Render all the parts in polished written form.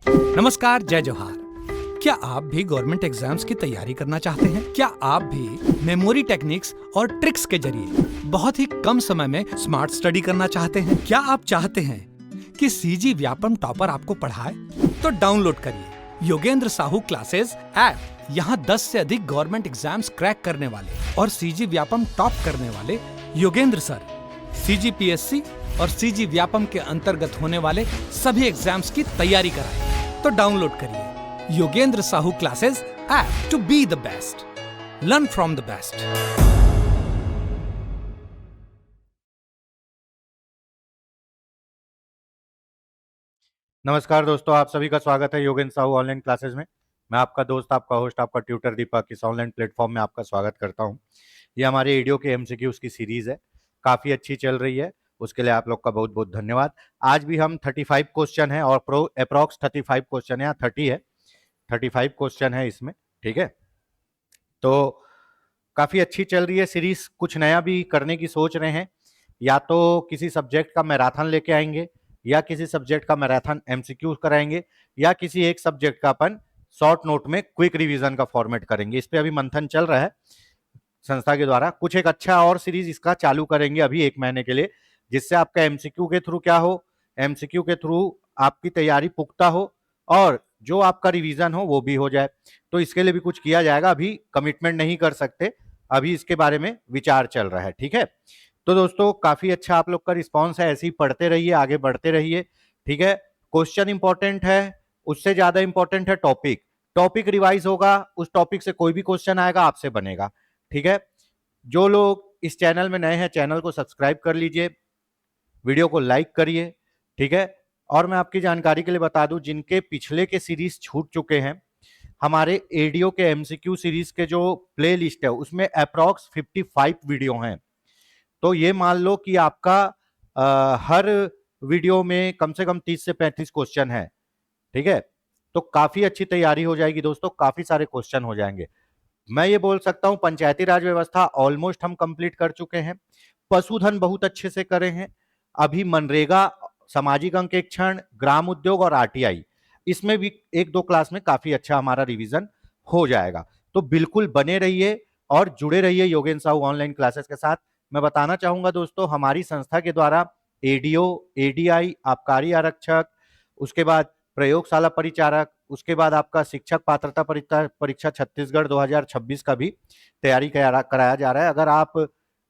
नमस्कार, जय जोहार। क्या आप भी गवर्नमेंट एग्जाम्स की तैयारी करना चाहते हैं? क्या आप भी मेमोरी टेक्निक्स और ट्रिक्स के जरिए बहुत ही कम समय में स्मार्ट स्टडी करना चाहते हैं? क्या आप चाहते हैं कि सीजी व्यापम टॉपर आपको पढ़ाए? तो डाउनलोड करिए योगेंद्र साहू क्लासेस ऐप। यहाँ 10 से अधिक गवर्नमेंट एग्जाम्स क्रैक करने वाले और सीजी व्यापम टॉप करने वाले योगेंद्र सर सीजीपीएससी और सीजी व्यापम के अंतर्गत होने वाले सभी एग्जाम्स की तैयारी कराएं। तो डाउनलोड करिए Yogendra Sahu classes app to be the best, learn from the best. नमस्कार दोस्तों, आप सभी का स्वागत है योगेंद्र साहू ऑनलाइन क्लासेस में। मैं आपका दोस्त, आपका होस्ट, आपका ट्यूटर दीपक इस ऑनलाइन प्लेटफॉर्म में आपका स्वागत करता हूं। ये हमारे एडियो के एमसीक्यूज की सीरीज है, काफ़ी अच्छी चल रही है, उसके लिए आप लोग का बहुत बहुत धन्यवाद। आज भी हम 35 क्वेश्चन है और अप्रॉक्स 35 क्वेश्चन है, या 30 है, 35 क्वेश्चन है इसमें, ठीक है। तो काफ़ी अच्छी चल रही है सीरीज। कुछ नया भी करने की सोच रहे हैं, या तो किसी सब्जेक्ट का मैराथन लेके आएंगे, या किसी सब्जेक्ट का मैराथन एमसीक्यू कराएंगे, या किसी एक सब्जेक्ट का अपन शॉर्ट नोट में क्विक रिवीजन का फॉर्मेट करेंगे। इस पे अभी मंथन चल रहा है संस्था के द्वारा। कुछ एक अच्छा और सीरीज इसका चालू करेंगे अभी 1 महीने के लिए, जिससे आपका एमसीक्यू के थ्रू क्या हो, एमसीक्यू के थ्रू आपकी तैयारी पुख्ता हो और जो आपका रिवीजन हो वो भी हो जाए। तो इसके लिए भी कुछ किया जाएगा, अभी कमिटमेंट नहीं कर सकते, अभी इसके बारे में विचार चल रहा है, ठीक है। तो दोस्तों काफी अच्छा आप लोग का रिस्पॉन्स है, ऐसे ही पढ़ते रहिए, आगे बढ़ते रहिए, ठीक है। क्वेश्चन इंपॉर्टेंट है, उससे ज्यादा इंपॉर्टेंट है टॉपिक। टॉपिक रिवाइज होगा, उस टॉपिक से कोई भी क्वेश्चन आएगा आपसे बनेगा, ठीक है। जो लोग इस चैनल में नए हैं, चैनल को सब्सक्राइब कर लीजिए, वीडियो को लाइक करिए, ठीक है। और मैं आपकी जानकारी के लिए बता दूं, जिनके पिछले के सीरीज छूट चुके हैं, हमारे एडियो के एमसीक्यू सीरीज के जो प्ले लिस्ट है उसमें अप्रॉक्स 55 वीडियो हैं। तो ये मान लो कि आपका हर वीडियो में कम से कम 30 से 35 क्वेश्चन है, ठीक है। तो काफी अच्छी तैयारी हो जाएगी दोस्तों, काफी सारे क्वेश्चन हो जाएंगे। मैं ये बोल सकता हूं पंचायती राज व्यवस्था ऑलमोस्ट हम कंप्लीट कर चुके हैं, पशुधन बहुत अच्छे से करे हैं, अभी मनरेगा, सामाजिक अंकेक्षण, ग्राम उद्योग और आरटीआई, इसमें भी 1-2 क्लास में काफी अच्छा हमारा रिवीजन हो जाएगा। तो बिल्कुल बने रहिए और जुड़े रहिए योगेंद्र साहू ऑनलाइन क्लासेस के साथ। मैं बताना चाहूंगा दोस्तों, हमारी संस्था के द्वारा एडीओ, एडीआई, आबकारी आरक्षक, उसके बाद प्रयोगशाला परिचारक, उसके बाद आपका शिक्षक पात्रता परीक्षा छत्तीसगढ़ 2026 का भी तैयारी कराया जा रहा है। अगर आप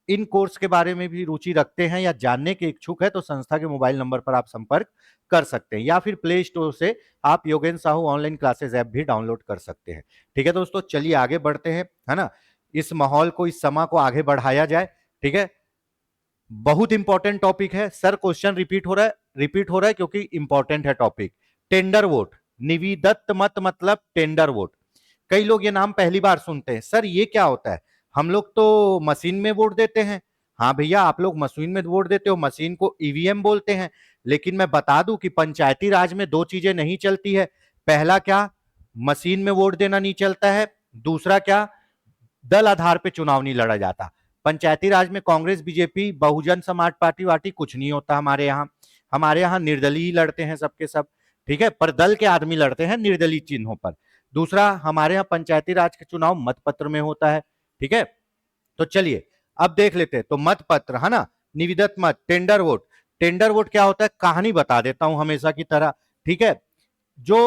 इन कोर्स के बारे में भी रुचि रखते हैं या जानने के इच्छुक है तो संस्था के मोबाइल नंबर पर आप संपर्क कर सकते हैं, या फिर प्ले स्टोर से आप Yogendra Sahu online classes app भी डाउनलोड कर सकते हैं, ठीक है दोस्तों। चलिए आगे बढ़ते हैं, है ना। इस माहौल को, इस समय को आगे बढ़ाया जाए, ठीक है। बहुत इंपॉर्टेंट टॉपिक है सर, क्वेश्चन रिपीट हो रहा है क्योंकि इंपॉर्टेंट है टॉपिक। टेंडर वोट, निविदत्त मत मतलब टेंडर वोट। कई लोग ये नाम पहली बार सुनते हैं, सर ये क्या होता है? हम लोग तो मशीन में वोट देते हैं। हाँ भैया, आप लोग मशीन में वोट देते हो, मशीन को ईवीएम बोलते हैं, लेकिन मैं बता दूं कि पंचायती राज में 2 चीजें नहीं चलती है। पहला क्या, मशीन में वोट देना नहीं चलता है। दूसरा क्या, दल आधार पे चुनाव नहीं लड़ा जाता। पंचायती राज में कांग्रेस, बीजेपी, बहुजन समाज पार्टी वार्टी कुछ नहीं होता हमारे यहाँ। हमारे यहाँ निर्दलीय लड़ते हैं सबके सब, ठीक है, पर दल के आदमी लड़ते हैं निर्दलीय चिन्हों पर। दूसरा, हमारे यहाँ पंचायती राज के चुनाव मतपत्र में होता है, ठीक है। तो चलिए अब देख लेते हैं। तो मतपत्र, है ना, निविदत मत, टेंडर वोट। टेंडर वोट क्या होता है, कहानी बता देता हूं हमेशा की तरह, ठीक है। जो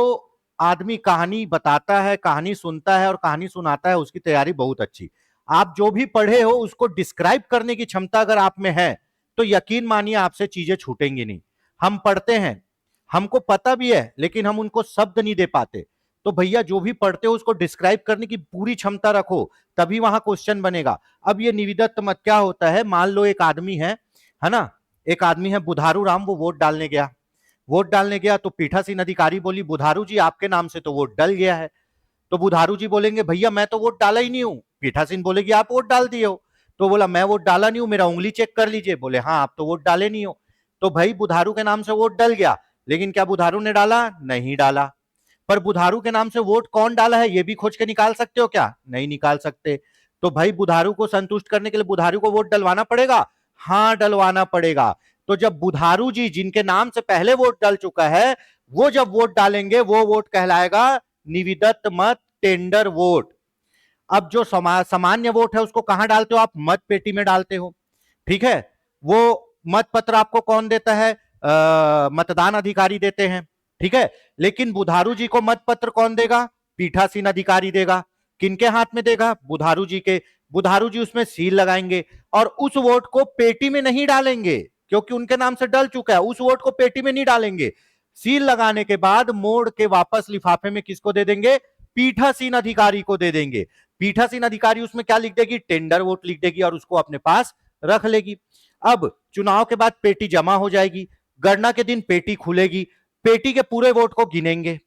आदमी कहानी बताता है, कहानी सुनता है और कहानी सुनाता है, उसकी तैयारी बहुत अच्छी। आप जो भी पढ़े हो उसको डिस्क्राइब करने की क्षमता अगर आप में है तो यकीन मानिए आपसे चीजें छूटेंगी नहीं। हम पढ़ते हैं, हमको पता भी है, लेकिन हम उनको शब्द नहीं दे पाते। तो भैया जो भी पढ़ते हो उसको डिस्क्राइब करने की पूरी क्षमता रखो, तभी वहां क्वेश्चन बनेगा। अब ये निविदत्त मत क्या होता है, मान लो एक आदमी है ना, एक आदमी है बुधारू राम, वो वोट डालने गया तो पीठासीन अधिकारी बोली, बुधारू जी आपके नाम से तो वोट डल गया है। तो बुधारू जी बोलेंगे, भैया मैं तो वोट डाला ही नहीं हूं। पीठासीन बोलेगी, आप वोट डाल दिए हो। तो बोला, मैं वोट डाला नहीं हूं, मेरा उंगली चेक कर लीजिए। बोले, हाँ आप तो वोट डाले नहीं हो। तो भाई बुधारू के नाम से वोट डल गया, लेकिन क्या बुधारू ने डाला? नहीं डाला। पर बुधारू के नाम से वोट कौन डाला है ये भी खोज के निकाल सकते हो क्या? नहीं निकाल सकते। तो भाई बुधारू को संतुष्ट करने के लिए बुधारू को वोट डलवाना पड़ेगा। हाँ डलवाना पड़ेगा। तो जब बुधारू जी जिनके नाम से पहले वोट डल चुका है वो जब वोट डालेंगे वो वोट कहलाएगा निविदत मत, टेंडर वोट। अब जो सामान्य वोट है उसको कहां डालते हो आप? मत पेटी में डालते हो, ठीक है। वो मत पत्र आपको कौन देता है? मतदान अधिकारी देते हैं, ठीक है। लेकिन बुधारू जी को मत पत्र कौन देगा? पीठासीन अधिकारी देगा। किनके हाथ में देगा? बुधारू जी के। बुधारू जी उसमें सील लगाएंगे और उस वोट को पेटी में नहीं डालेंगे, क्योंकि उनके नाम से डल चुका है। उस वोट को पेटी में नहीं डालेंगे, सील लगाने के बाद मोड़ के वापस लिफाफे में किसको दे देंगे? पीठासीन अधिकारी को दे देंगे। पीठासीन अधिकारी उसमें क्या लिख देगी? टेंडर वोट लिख देगी और उसको अपने पास रख लेगी। अब चुनाव के बाद पेटी जमा हो जाएगी, गणना के दिन पेटी खुलेगी, पेटी के पूरे वोट को गिनेंगे,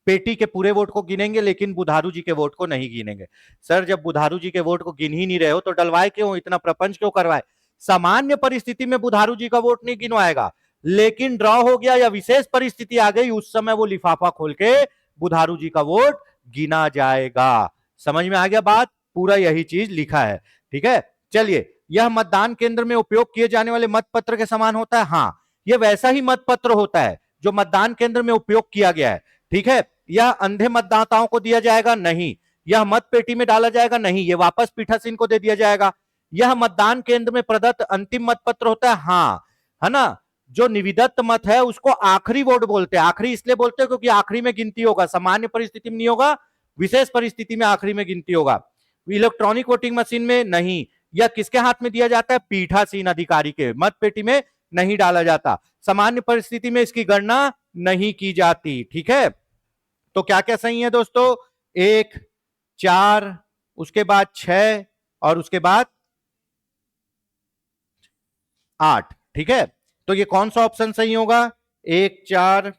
पेटी के पूरे वोट को गिनेंगे, लेकिन बुधारू जी के वोट को नहीं गिनेंगे। सर जब बुधारू जी के वोट को गिन ही नहीं रहे हो तो डलवाए क्यों? इतना प्रपंच क्यों करवाए? सामान्य परिस्थिति में बुधारू जी का वोट नहीं गिनवाएगा, लेकिन ड्रॉ हो गया या विशेष परिस्थिति आ गई, उस समय वो लिफाफा खोल के बुधारू जी का वोट गिना जाएगा। समझ में आ गया बात? पूरा यही चीज लिखा है, ठीक है। चलिए, यह मतदान केंद्र में उपयोग किए जाने वाले मत पत्र के समान होता है। हाँ, यह वैसा ही मत पत्र होता है जो मतदान केंद्र में उपयोग किया गया है, ठीक है। यह अंधे मतदाताओं को दिया जाएगा? नहीं। यह मत पेटी में डाला जाएगा? नहीं, यह वापस पीठासीन को दे दिया जाएगा। यह मतदान केंद्र में प्रदत्त अंतिम मत पत्र होता है। हाँ, है ना। जो निविदत मत है उसको आखिरी वोट बोलते हैं। आखिरी इसलिए बोलते हैं क्योंकि आखिरी में गिनती होगा, सामान्य परिस्थिति में नहीं होगा, विशेष परिस्थिति में आखिरी में गिनती होगा। इलेक्ट्रॉनिक वोटिंग मशीन में नहीं। यह किसके हाथ में दिया जाता है? पीठासीन अधिकारी के। मत पेटी में नहीं डाला जाता। सामान्य परिस्थिति में इसकी गणना नहीं की जाती, ठीक है। तो क्या क्या सही है दोस्तों? 1, 4, उसके बाद 6 और उसके बाद 8, ठीक है। तो ये कौन सा ऑप्शन सही होगा? 1, 4,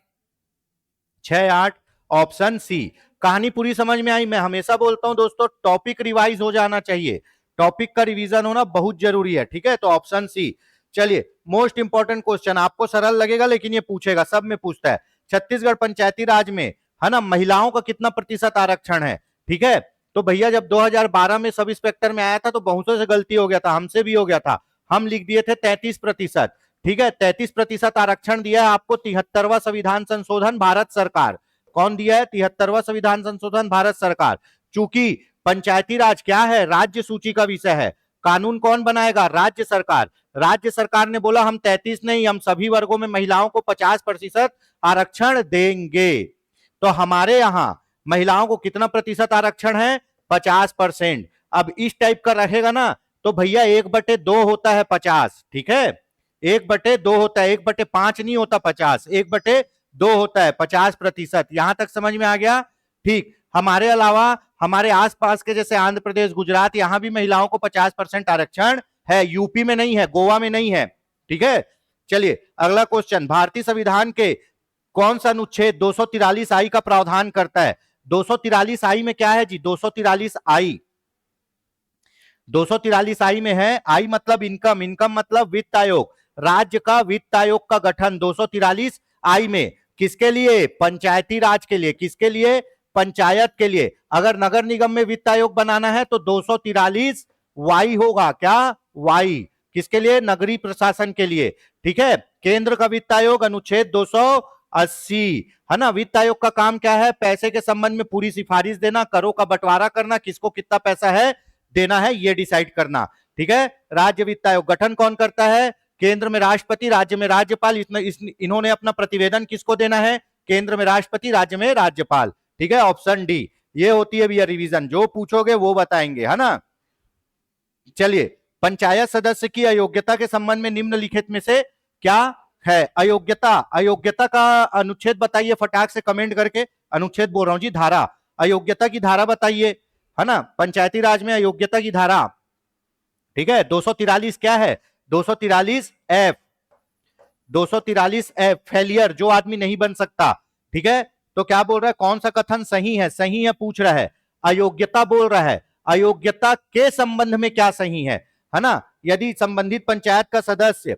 6, 8, ऑप्शन सी। कहानी पूरी समझ में आई? मैं हमेशा बोलता हूं दोस्तों, टॉपिक रिवाइज हो जाना चाहिए, टॉपिक का रिवीजन होना बहुत जरूरी है, ठीक है। तो ऑप्शन सी। चलिए, मोस्ट इंपॉर्टेंट क्वेश्चन, आपको सरल लगेगा लेकिन ये पूछेगा, सब में पूछता है। छत्तीसगढ़ पंचायती राज में, है ना, महिलाओं का कितना प्रतिशत आरक्षण है? ठीक है। तो भैया जब 2012 में सब इंस्पेक्टर में आया था तो बहुतों से गलती हो गया था, हमसे भी हो गया था, हम लिख दिए थे 33%, ठीक है। 33% आरक्षण दिया है आपको 73वां संविधान संशोधन भारत सरकार। कौन दिया है? 73वां संविधान संशोधन भारत सरकार। चूंकि पंचायती राज क्या है? राज्य सूची का विषय है। कानून कौन बनाएगा? राज्य सरकार। राज्य सरकार ने बोला हम 33 नहीं, हम सभी वर्गों में महिलाओं को 50% आरक्षण देंगे। तो हमारे यहां महिलाओं को कितना प्रतिशत आरक्षण है? 50%। अब इस टाइप का रहेगा ना तो भैया 1/2 होता है 50, ठीक है। 1/2 होता है, 1/5 नहीं होता 50, 1/2 होता है 50%। यहां तक समझ में आ गया? ठीक। हमारे अलावा हमारे आसपास के जैसे आंध्र प्रदेश, गुजरात, यहां भी महिलाओं को 50% आरक्षण है। यूपी में नहीं है, गोवा में नहीं है, ठीक है। चलिए अगला क्वेश्चन, भारतीय संविधान के कौन सा अनुच्छेद 243 आई का प्रावधान करता है? 243 आई में क्या है जी? 243 आई, 243 आई में है, आई मतलब इनकम, इनकम मतलब वित्त आयोग, राज्य का वित्त आयोग का गठन 243 आई में। किसके लिए? पंचायती राज के लिए। किसके लिए? पंचायत के लिए। अगर नगर निगम में वित्त आयोग बनाना है तो 243 वाई होगा। क्या? वाई। किसके लिए? नगरीय प्रशासन के लिए, ठीक है। केंद्र का वित्त आयोग अनुच्छेद 280, है ना। वित्त आयोग का काम क्या है? पैसे के संबंध में पूरी सिफारिश देना, करों का बंटवारा करना, किसको कितना पैसा है देना है ये डिसाइड करना, ठीक है। राज्य वित्त आयोग गठन कौन करता है? केंद्र में राष्ट्रपति, राज्य में राज्यपाल। इन्होंने अपना प्रतिवेदन किसको देना है? केंद्र में राष्ट्रपति, राज्य में राज्यपाल, ठीक है। ऑप्शन डी ये होती है भैया रिवीजन, जो पूछोगे वो बताएंगे, है ना। चलिए, पंचायत सदस्य की अयोग्यता के संबंध में निम्नलिखित में से क्या है? अयोग्यता, अयोग्यता का अनुच्छेद बताइए फटाक से कमेंट करके। अनुच्छेद बोल रहा हूं जी, धारा, अयोग्यता की धारा बताइए, है ना। पंचायती राज में अयोग्यता की धारा, ठीक है। 243 क्या है? 243 एफ, 243 एफ, फेलियर, जो आदमी नहीं बन सकता, ठीक है। तो क्या बोल रहा है? कौन सा कथन सही है? सही है पूछ रहा है, अयोग्यता बोल रहा है। अयोग्यता के संबंध में क्या सही है ना। यदि संबंधित पंचायत का सदस्य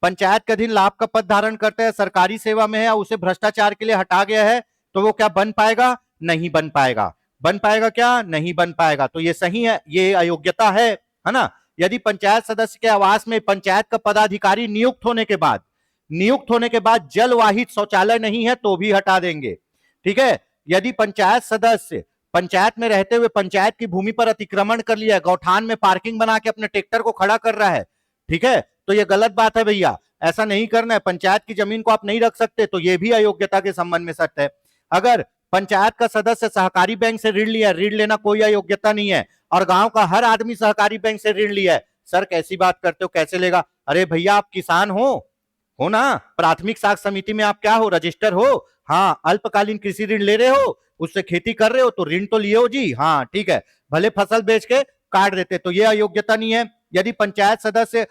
पंचायत के अधीन लाभ का पद धारण करता है, सरकारी सेवा में है, उसे भ्रष्टाचार के लिए हटा गया है, तो वो क्या बन पाएगा? नहीं बन पाएगा। बन पाएगा क्या? नहीं बन पाएगा। तो ये सही है, ये अयोग्यता है ना। यदि पंचायत सदस्य के आवास में पंचायत का पदाधिकारी नियुक्त होने के बाद नियुक्त होने के बाद जलवाहित शौचालय नहीं है तो भी हटा देंगे। ठीक है, यदि पंचायत सदस्य पंचायत में रहते हुए पंचायत की भूमि पर अतिक्रमण कर लिया, गौठान में पार्किंग बना के अपने ट्रैक्टर को खड़ा कर रहा है, ठीक है, तो ये गलत बात है भैया, ऐसा नहीं करना है। पंचायत की जमीन को आप नहीं रख सकते, तो ये भी अयोग्यता के संबंध में सत्य है। अगर पंचायत का सदस्य सहकारी बैंक से ऋण लिया, ऋण लेना कोई अयोग्यता नहीं है, और गांव का हर आदमी सहकारी बैंक से ऋण लिया है, सर कैसी बात करते हो, कैसे लेगा? अरे भैया आप किसान हो ना, प्राथमिक साख समिति में आप क्या हो, रजिस्टर हो, हाँ, अल्पकालीन कृषि ऋण ले रहे हो, उससे खेती कर रहे हो, तो ऋण तो लिए हो जी, हाँ ठीक है, भले फसल बेच के काट देते, तो ये अयोग्यता नहीं है। यदि पंचायत सदस्य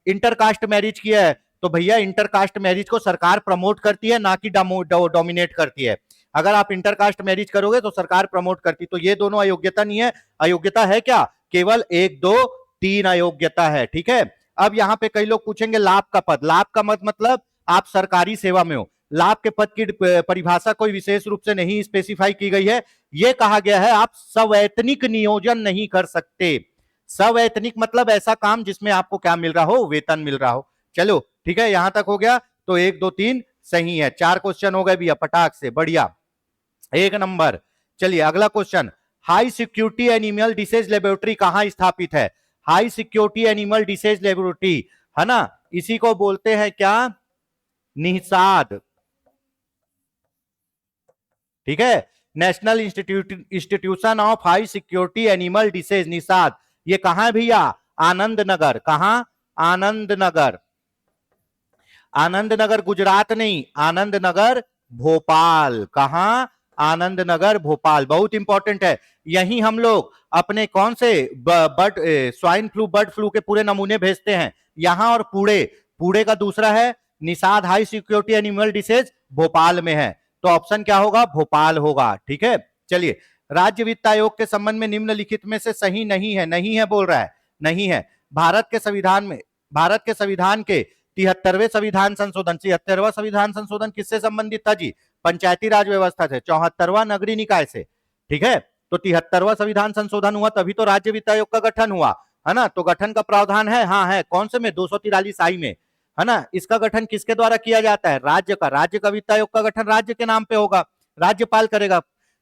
इंटरकास्ट मैरिज किया है, तो भैया इंटरकास्ट मैरिज को सरकार प्रमोट करती है, ना कि डोमिनेट करती है। अगर आप इंटरकास्ट मैरिज करोगे तो सरकार प्रमोट करती, तो ये दोनों अयोग्यता नहीं है। अयोग्यता है क्या? केवल 1 2 3 अयोग्यता है। ठीक है, अब यहां पे कई लोग पूछेंगे लाभ का पद, लाभ का मत मतलब आप सरकारी सेवा में हो, लाभ के पद की परिभाषा कोई विशेष रूप से नहीं स्पेसिफाई की गई है। यह कहा गया है आप सवैतनिक नियोजन नहीं कर सकते। सवैतनिक मतलब ऐसा काम जिसमें आपको क्या मिल रहा हो, वेतन मिल रहा हो। चलो ठीक है, यहां तक हो गया, तो 1 2 3 सही है। 4 क्वेश्चन हो गए भैया पटाख से, बढ़िया, 1 नंबर। चलिए अगला question, high security animal disease laboratory कहां स्थापित है? High security animal disease laboratory है ना, इसी को बोलते हैं क्या, निषाद। ठीक है, national institution of high security animal disease, Nishad. ये कहां है भैया? आनंद नगर। कहां? आनंद नगर। आनंद नगर गुजरात नहीं, आनंद नगर भोपाल। कहां? आनंद नगर भोपाल। बहुत इंपॉर्टेंट है, यहीं हम लोग अपने कौन से bird swine flu, bird flu के पूरे नमूने भेजते हैं, यहां। और पुणे का दूसरा है Nishad high security animal disease, Bhopal में है, तो ऑप्शन क्या होगा? भोपाल होगा। ठीक है, चलिए, राज्य वित्त आयोग के संबंध में निम्नलिखित में से सही नहीं है, नहीं है बोल रहा है, नहीं है। भारत के संविधान के 73वें संविधान संशोधन, 76वां संविधान संशोधन किससे संबंधित था जी? पंचायती राज व्यवस्था से। 74वां नगरीय निकाय से। ठीक है, तो 73वां संविधान संशोधन हुआ तभी तो राज्य वित्त आयोग का गठन हुआ, है ना। तो गठन का प्रावधान है, हाँ है, कौन से में? 243 आई में, है ना। इसका गठन किसके द्वारा किया जाता है? राज्य का वित्त आयोग का गठन राज्य के नाम पे होगा, राज्यपाल करेगा।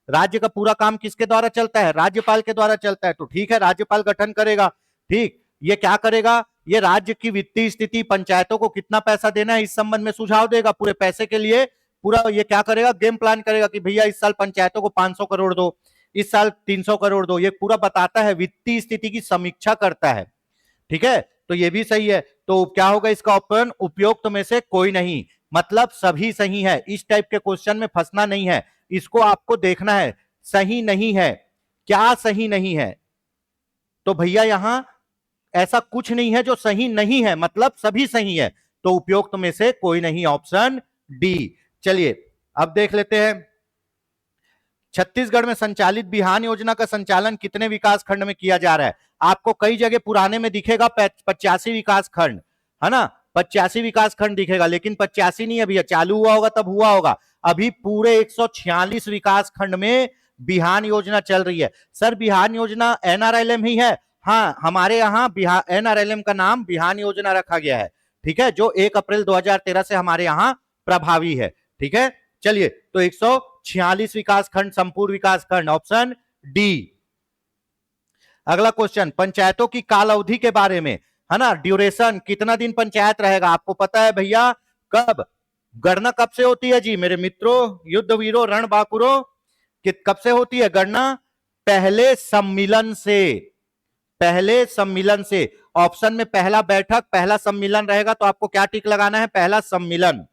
राज्य का पूरा काम किसके द्वारा चलता है? राज्यपाल के द्वारा चलता है, तो ठीक है, राज्यपाल गठन करेगा। ठीक, ये क्या करेगा? ये राज्य की वित्तीय स्थिति, पंचायतों को कितना पैसा देना है इस संबंध में सुझाव देगा। पूरे पैसे के लिए पूरा ये क्या करेगा? गेम प्लान करेगा कि भैया इस साल पंचायतों को 500 करोड़ दो, इस साल 300 करोड़ दो, ये पूरा बताता है, वित्तीय स्थिति की समीक्षा करता है। ठीक है, तो ये भी सही है। तो क्या होगा इसका ऑप्शन? उपयुक्त में से कोई नहीं, मतलब सभी सही है। इस टाइप के क्वेश्चन में फंसना नहीं है, इसको आपको देखना है, सही नहीं है, क्या सही नहीं है। तो भैया यहां ऐसा कुछ नहीं है जो सही नहीं है, मतलब सभी सही है, तो उपयुक्त में से कोई नहीं, ऑप्शन डी। चलिए अब देख लेते हैं, छत्तीसगढ़ में संचालित बिहान योजना का संचालन कितने विकास खंड में किया जा रहा है? आपको कई जगह पुराने में दिखेगा 85 विकास खंड, है ना, 85 विकास खंड दिखेगा, लेकिन 85 नहीं, अभी चालू हुआ होगा तब हुआ होगा। अभी पूरे 146 विकास खंड में बिहान योजना चल रही है। सर बिहान योजना एनआरएलएम ही है? हाँ, हमारे यहाँ एनआरएलएम का नाम बिहान योजना रखा गया है। ठीक है, जो 1 अप्रैल 2013 से हमारे यहाँ प्रभावी है। ठीक है, चलिए, तो 146 विकास खंड, संपूर्ण विकास खंड, ऑप्शन डी। अगला क्वेश्चन, पंचायतों की काल अवधि के बारे में, है ना, ड्यूरेशन, कितना दिन पंचायत रहेगा? आपको पता है भैया? कब गणना कब से होती है जी मेरे मित्रों, युद्ध वीरों, रण बांकुरों? कब से होती है गणना? पहले सम्मिलन से, पहले सम्मिलन से। ऑप्शन में पहला बैठक, पहला सम्मिलन रहेगा, तो आपको क्या टिक लगाना है? पहला सम्मिलन।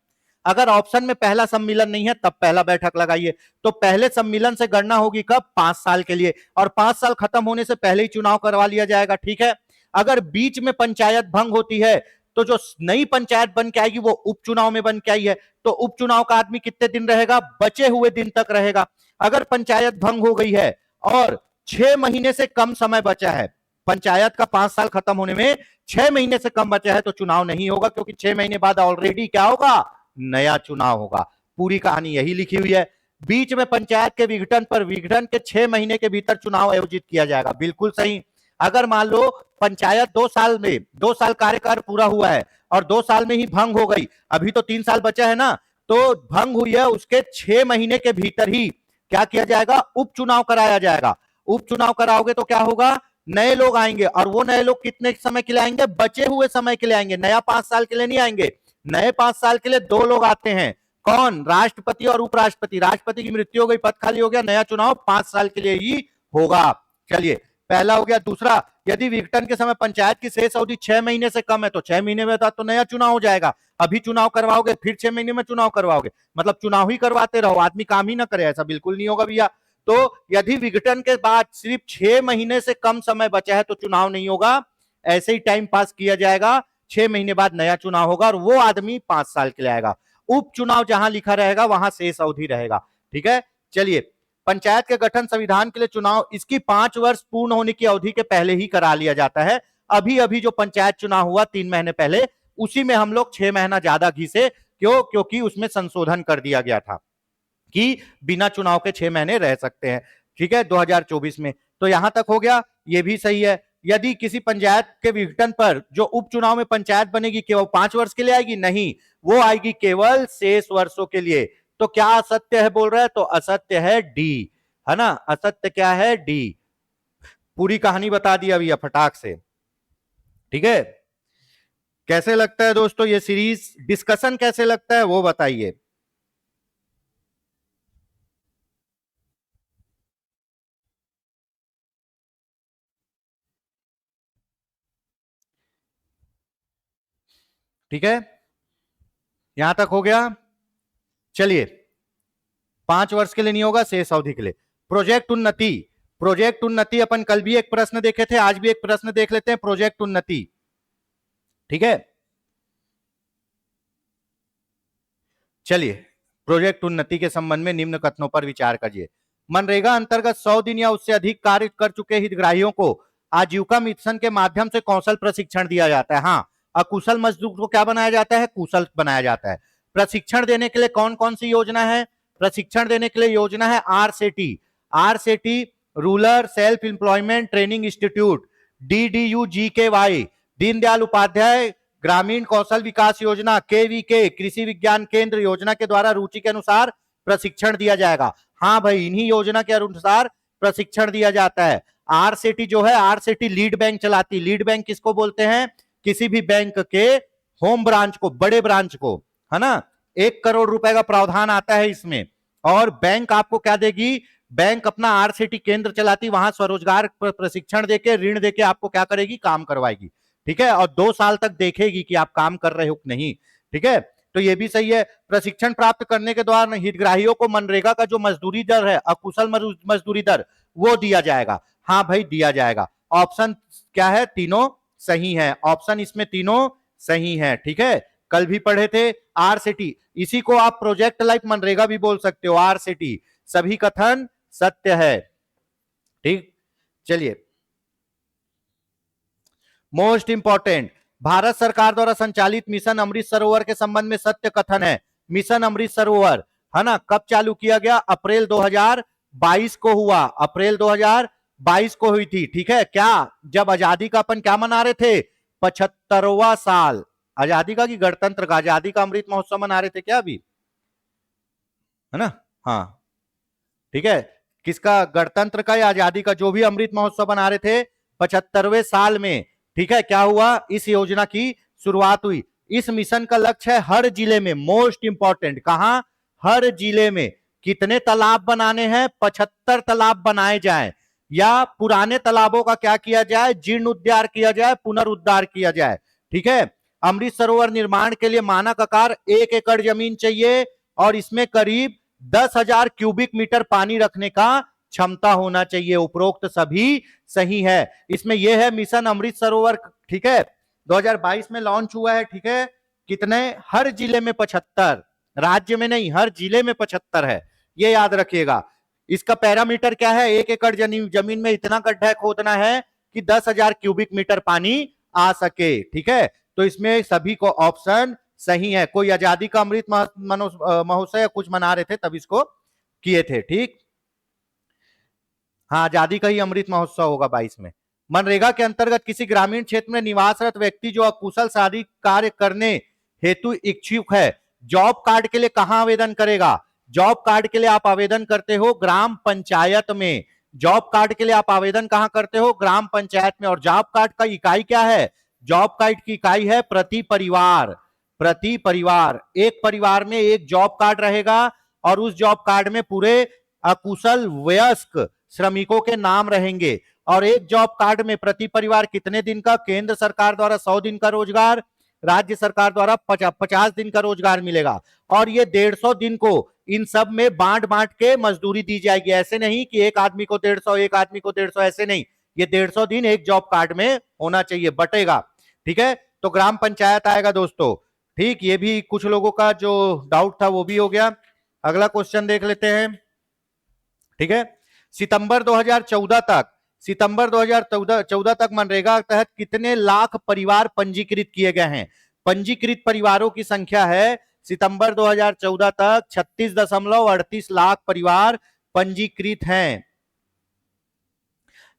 अगर ऑप्शन में पहला सम्मिलन नहीं है तब पहला बैठक लगाइए। तो पहले सम्मिलन से गणना होगी कब? 5 साल के लिए, और 5 साल खत्म होने से पहले ही चुनाव करवा लिया जाएगा। ठीक है, अगर बीच में पंचायत भंग होती है तो जो नई पंचायत बन के आएगी वो उपचुनाव में बन के आई है, तो उपचुनाव का आदमी कितने दिन रहेगा? बचे हुए दिन तक रहेगा। अगर पंचायत भंग हो गई है और 6 महीने से कम समय बचा है, पंचायत का 5 साल खत्म होने में 6 महीने से कम बचा है, तो चुनाव नहीं होगा, क्योंकि 6 महीने बाद ऑलरेडी क्या होगा? नया चुनाव होगा। पूरी कहानी यही लिखी हुई है। बीच में पंचायत के विघटन पर विघटन के 6 महीने के भीतर चुनाव आयोजित किया जाएगा, बिल्कुल सही। अगर मान लो पंचायत 2 साल में 2 साल कार्यकाल पूरा हुआ है और 2 साल में ही भंग हो गई, अभी तो 3 साल बचा है ना, तो भंग हुई है उसके 6 महीने के भीतर ही क्या किया जाएगा, उपचुनाव कराया जाएगा। उपचुनाव कराओगे तो क्या होगा, नए लोग आएंगे और वो नए लोग कितने समय के लिए आएंगे, बचे हुए समय के लिए आएंगे, नया 5 साल के लिए नहीं आएंगे। नए 5 साल के लिए 2 लोग आते हैं, कौन, राष्ट्रपति और उपराष्ट्रपति। राष्ट्रपति की मृत्यु हो गई, पद खाली हो गया, नया चुनाव 5 साल के लिए ही होगा। चलिए पहला हो गया। दूसरा, यदि विघटन के समय पंचायत की शेष अवधि 6 महीने से कम है तो 6 महीने में तो नया चुनाव हो जाएगा। अभी चुनाव करवाओगे फिर 6 महीने में चुनाव करवाओगे, मतलब चुनाव ही करवाते रहो, आदमी काम ही ना करे, ऐसा बिल्कुल नहीं होगा भैया। तो यदि विघटन के बाद सिर्फ 6 महीने से कम समय बचा है तो चुनाव नहीं होगा, ऐसे ही टाइम पास किया जाएगा। 6 महीने बाद नया चुनाव होगा और वो आदमी 5 साल के लिए आएगा। उपचुनाव जहां लिखा रहेगा वहां शेष अवधि रहेगा। ठीक है, चलिए पंचायत के गठन संविधान के लिए चुनाव इसकी 5 वर्ष पूर्ण होने की अवधि के पहले ही करा लिया जाता है। अभी अभी जो पंचायत चुनाव हुआ 3 महीने पहले, उसी में हम लोग 6 महीना ज्यादा घिसे, क्यों, क्योंकि उसमें संशोधन कर दिया गया था कि बिना चुनाव के 6 महीने रह सकते हैं। ठीक है, 2024 में। तो यहां तक हो गया, ये भी सही है। यदि किसी पंचायत के विघटन पर जो उपचुनाव में पंचायत बनेगी केवल 5 वर्ष के लिए आएगी, नहीं, वो आएगी केवल शेष वर्षों के लिए। तो क्या असत्य है बोल रहा है, तो असत्य है डी, है ना, असत्य क्या है, डी। पूरी कहानी बता दी अभी फटाक से। ठीक है, कैसे लगता है दोस्तों ये सीरीज, डिस्कशन कैसे लगता है वो बताइए। ठीक है, यहां तक हो गया। चलिए 5 वर्ष के लिए नहीं होगा, शेष अवधि के लिए। प्रोजेक्ट उन्नति, प्रोजेक्ट उन्नति अपन कल भी एक प्रश्न देखे थे, आज भी एक प्रश्न देख लेते हैं, प्रोजेक्ट उन्नति। ठीक है, चलिए प्रोजेक्ट उन्नति के संबंध में निम्न कथनों पर विचार करिए। मनरेगा अंतर्गत 100 दिन या उससे अधिक कार्य कर चुके हितग्राहियों को आजीविका मिशन के माध्यम से कौशल प्रशिक्षण दिया जाता है। हाँ, अकुशल मजदूर को क्या बनाया जाता है, कुशल बनाया जाता है। प्रशिक्षण देने के लिए कौन कौन सी योजना है, प्रशिक्षण देने के लिए योजना है RSETI, RSETI rural self employment training institute, DDU-GKY, Deendayal Upadhyaya ग्रामीण कौशल विकास योजना, KVK कृषि विज्ञान केंद्र योजना के द्वारा रुचि के अनुसार प्रशिक्षण दिया जाएगा। हाँ भाई, इन्हीं योजना के अनुसार प्रशिक्षण दिया जाता है। आरसेटी जो है, आरसेटी लीड बैंक चलाती। लीड बैंक किसको बोलते हैं, किसी भी बैंक के होम ब्रांच को, बड़े ब्रांच को, है ना। 1 करोड़ रुपए का प्रावधान आता है इसमें, और बैंक आपको क्या देगी, बैंक अपना आरसेटी केंद्र चलाती, वहां स्वरोजगार प्रशिक्षण देके, ऋण देके आपको क्या करेगी, काम करवाएगी। ठीक है, और 2 साल तक देखेगी कि आप काम कर रहे हो कि नहीं। ठीक है, तो ये भी सही है। प्रशिक्षण प्राप्त करने के दौरान हितग्राहियों को मनरेगा का जो मजदूरी दर है, अकुशल मजदूरी दर, वो दिया जाएगा। हाँ भाई, दिया जाएगा। ऑप्शन क्या है, तीनों सही है, ऑप्शन इसमें तीनों सही है। ठीक है, कल भी पढ़े थे आरसीटी, इसी को आप प्रोजेक्ट लाइक मनरेगा भी बोल सकते हो, आरसीटी। सभी कथन सत्य है। ठीक, चलिए मोस्ट इंपॉर्टेंट, भारत सरकार द्वारा संचालित मिशन अमृत सरोवर के संबंध में सत्य कथन है। मिशन अमृत सरोवर, है ना, कब चालू किया गया, अप्रैल 2022 को हुआ, अप्रैल 2022 को हुई थी। ठीक है, क्या, जब आजादी का अपन क्या मना रहे थे, 75वां साल आजादी का, की गणतंत्र का, आजादी का अमृत महोत्सव मना रहे थे क्या अभी, है ना। हाँ ठीक है, किसका, गणतंत्र का या आजादी का, जो भी अमृत महोत्सव बना रहे थे 75वें साल में। ठीक है, क्या हुआ, इस योजना की शुरुआत हुई। इस मिशन का लक्ष्य है हर जिले में, मोस्ट इंपॉर्टेंट, कहां, हर जिले में कितने तालाब बनाने हैं, 75 तालाब बनाए जाएं, या पुराने तालाबों का क्या किया जाए, जीर्णोद्धार किया जाए, पुनरुद्धार किया जाए। ठीक है, अमृत सरोवर निर्माण के लिए मानक आकार 1 एकड़ जमीन चाहिए और इसमें करीब 10,000 क्यूबिक मीटर पानी रखने का क्षमता होना चाहिए। उपरोक्त सभी सही है। इसमें यह है मिशन अमृत सरोवर। ठीक है, 2022 में लॉन्च हुआ है। ठीक है, कितने, हर जिले में 75, राज्य में नहीं, हर जिले में 75 है, ये याद रखिएगा। इसका पैरामीटर क्या है, 1 एकड़ जमीन में इतना गड्ढा खोदना है कि 10,000 क्यूबिक मीटर पानी आ सके। ठीक है, तो इसमें सभी को ऑप्शन सही है। कोई आजादी का अमृत महोत्सव कुछ मना रहे थे तब इसको किए थे। ठीक, हाँ, आजादी का ही अमृत महोत्सव होगा 22 में। मनरेगा के अंतर्गत किसी ग्रामीण क्षेत्र में निवासरत व्यक्ति जो अकुशल शारीरिक कार्य करने हेतु इच्छुक है, जॉब कार्ड के लिए कहां आवेदन करेगा? जॉब कार्ड के लिए आप आवेदन करते हो ग्राम पंचायत में। जॉब कार्ड के लिए आप आवेदन कहां करते हो? ग्राम पंचायत में। और जॉब कार्ड का इकाई क्या है? जॉब कार्ड की इकाई है प्रति परिवार। प्रति परिवार, एक परिवार में एक जॉब कार्ड रहेगा और उस जॉब कार्ड में पूरे अकुशल वयस्क श्रमिकों के नाम रहेंगे। और एक जॉब कार्ड में प्रति परिवार कितने दिन का? केंद्र सरकार द्वारा 100 दिन का रोजगार, राज्य सरकार द्वारा 50 दिन का रोजगार मिलेगा। और ये 150 दिन को इन सब में बांट बांट के मजदूरी दी जाएगी। ऐसे नहीं कि एक आदमी को 150, एक आदमी को 150, ऐसे नहीं। ये 150 दिन एक जॉब कार्ड में होना चाहिए, बटेगा। ठीक है, तो ग्राम पंचायत आएगा दोस्तों। ठीक, ये भी कुछ लोगों का जो डाउट था वो भी हो गया। अगला क्वेश्चन देख लेते हैं। ठीक है, सितंबर 2014 तक मनरेगा के तहत कितने लाख परिवार पंजीकृत किए गए हैं? पंजीकृत परिवारों की संख्या है सितंबर 2014 तक 36.38 लाख परिवार पंजीकृत हैं।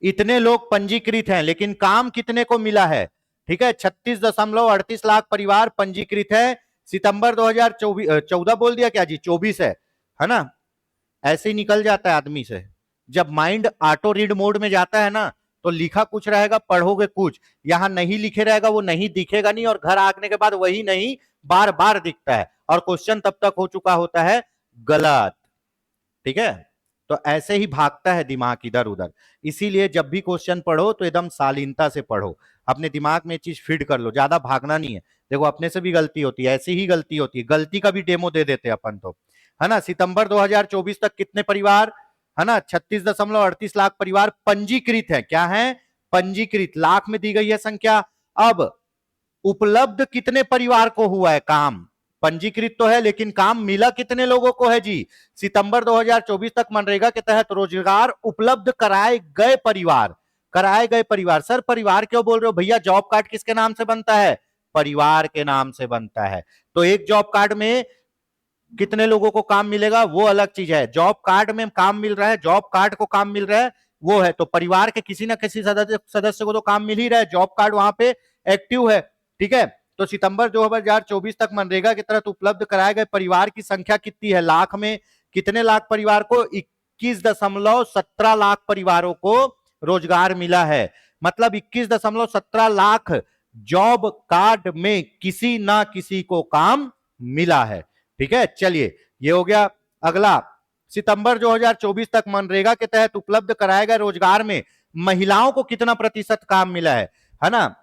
इतने लोग पंजीकृत हैं, लेकिन काम कितने को मिला है? ठीक है, 36.38 लाख परिवार पंजीकृत है। सितंबर 2014 बोल दिया क्या जी? 24 है ना? ऐसे ही निकल जाता है आदमी से। जब माइंड ऑटो रीड मोड में जाता है ना, तो लिखा कुछ रहेगा, पढ़ोगे कुछ। यहां नहीं लिखे रहेगा, वो नहीं दिखेगा नहीं, और घर आने के बाद वही नहीं बार बार दिखता है, और क्वेश्चन तब तक हो चुका होता है गलत। ठीक है, तो ऐसे ही भागता है दिमाग इधर उधर। इसीलिए जब भी क्वेश्चन पढ़ो तो एकदम शालीनता से पढ़ो, अपने दिमाग में चीज फीड कर लो, ज्यादा भागना नहीं है। देखो, अपने से भी गलती होती है, ऐसी ही गलती होती है, गलती का भी डेमो दे देते हैं अपन तो, है ना। सितंबर 2024 तक कितने परिवार, है ना, 36.38 लाख परिवार पंजीकृत है। क्या है? पंजीकृत। लाख में दी गई है संख्या। अब उपलब्ध कितने परिवार को हुआ है काम? पंजीकृत तो है, लेकिन काम मिला कितने लोगों को है जी? सितंबर 2024 तक मनरेगा के तहत रोजगार उपलब्ध कराए गए परिवार। कराए गए परिवार, सर परिवार क्यों बोल रहे हो भैया? जॉब कार्ड किसके नाम से बनता है? परिवार के नाम से बनता है। तो एक जॉब कार्ड में कितने लोगों को काम मिलेगा वो अलग चीज है। जॉब कार्ड में काम मिल रहा है, जॉब कार्ड को काम मिल रहा है, वो है तो परिवार के किसी ना किसी सदस्य को तो काम मिल ही रहा है, जॉब कार्ड वहां पे एक्टिव है। ठीक है, तो सितंबर 2024 तक मनरेगा के तहत उपलब्ध कराए गए परिवार की संख्या कितनी है? लाख में कितने लाख परिवार को? 21.17 लाख परिवारों को रोजगार मिला है। मतलब 21.17 लाख जॉब कार्ड में किसी ना किसी को काम मिला है। ठीक है, चलिए ये हो गया। अगला, सितंबर 2024 तक मनरेगा के तहत उपलब्ध कराए गए रोजगार में महिलाओं को कितना प्रतिशत काम मिला है ना?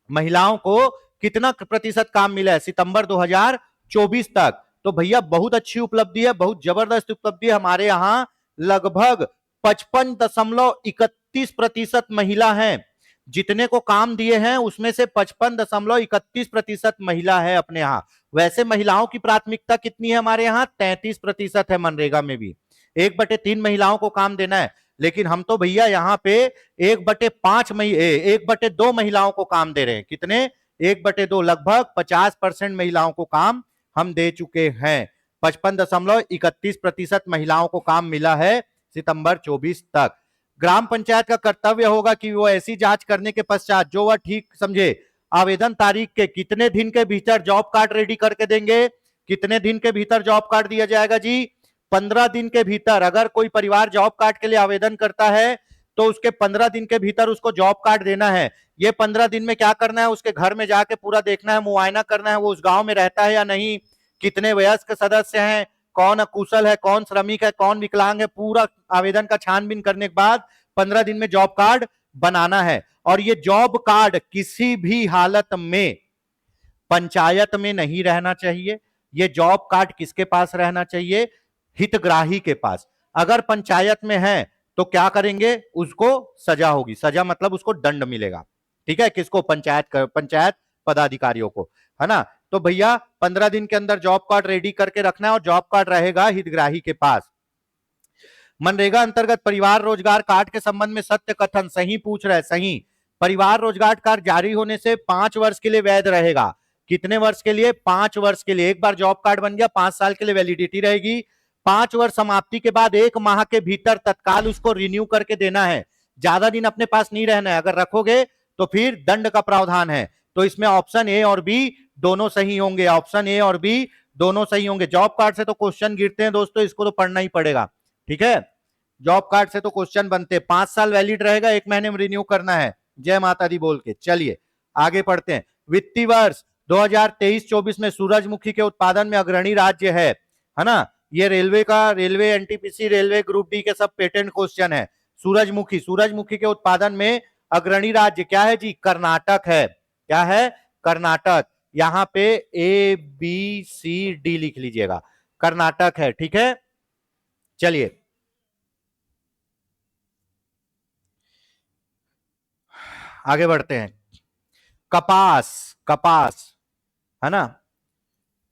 महिलाओं को कितना प्रतिशत काम मिला है सितंबर 2024 तक? तो भैया बहुत अच्छी उपलब्धि है, बहुत जबरदस्त उपलब्धि है। हमारे यहां लगभग 55.31% महिला हैं। जितने को काम दिए हैं उसमें से 55.31% महिला है अपने यहां। वैसे महिलाओं की प्राथमिकता कितनी है हमारे यहाँ? 33% है मनरेगा में भी। 1/3 महिलाओं को काम देना है, लेकिन हम तो भैया यहाँ पे 1/2 महिलाओं को काम दे रहे हैं। कितने? 1/2, लगभग 50% महिलाओं को काम हम दे चुके हैं। 55.31% महिलाओं को काम मिला है सितंबर 24 तक। ग्राम पंचायत का कर्तव्य होगा कि वो ऐसी जांच करने के पश्चात जो वह ठीक समझे आवेदन तारीख के कितने दिन के भीतर जॉब कार्ड रेडी करके देंगे। कितने दिन के भीतर जॉब कार्ड दिया जाएगा जी? 15 दिन के भीतर। अगर कोई परिवार जॉब कार्ड के लिए आवेदन करता है तो उसके 15 दिन के भीतर उसको जॉब कार्ड देना है। ये 15 दिन में क्या करना है? उसके घर में जाके पूरा देखना है, मुआयना करना है वो उस गांव में रहता है या नहीं, कितने वयस्क सदस्य हैं, कौन अकुशल है, कौन श्रमिक है, कौन विकलांग है, पूरा आवेदन का छानबीन करने के बाद 15 दिन में जॉब कार्ड बनाना है। और ये जॉब कार्ड किसी भी हालत में पंचायत में नहीं रहना चाहिए। ये जॉब कार्ड किसके पास रहना चाहिए? हितग्राही के पास। अगर पंचायत में है तो क्या करेंगे? उसको सजा होगी। सजा मतलब उसको दंड मिलेगा। ठीक है, किसको? पंचायत पदाधिकारियों को, है ना। तो भैया 15 दिन के अंदर जॉब कार्ड रेडी करके रखना है और जॉब कार्ड रहेगा हितग्राही के पास। मनरेगा अंतर्गत परिवार रोजगार कार्ड के संबंध में सत्य कथन सही पूछ रहा है। सही। परिवार रोजगार कार्ड जारी होने से 5 वर्ष के लिए वैध रहेगा। कितने वर्ष के लिए? 5 वर्ष के लिए। एक बार जॉब कार्ड बन गया 5 साल के लिए वैलिडिटी रहेगी। 5 वर्ष समाप्ति के बाद 1 माह के भीतर तत्काल उसको रिन्यू करके देना है। ज्यादा दिन अपने पास नहीं रहना है, अगर रखोगे तो फिर दंड का प्रावधान है। तो इसमें ऑप्शन ए और बी दोनों सही होंगे, ऑप्शन ए और बी दोनों सही होंगे। जॉब कार्ड से तो क्वेश्चन गिरते हैं दोस्तों, इसको तो पढ़ना ही पड़ेगा, ठीक है। जॉब कार्ड से तो क्वेश्चन बनते हैं, 5 साल वैलिड रहेगा, 1 महीने में रिन्यू करना है, जय माता दी बोल के। चलिए आगे पढ़ते हैं। वित्तीय वर्ष 2023-24 में सूरजमुखी के उत्पादन में अग्रणी राज्य है ना। ये रेलवे का, railway NTPC, railway group D के सब पेटेंट क्वेश्चन है। सूरजमुखी, सूरजमुखी के उत्पादन में अग्रणी राज्य क्या है जी? कर्नाटक है। क्या है? कर्नाटक। यहां पे ए बी सी डी लिख लीजिएगा, कर्नाटक है, ठीक है। चलिए आगे बढ़ते हैं। कपास, कपास है ना,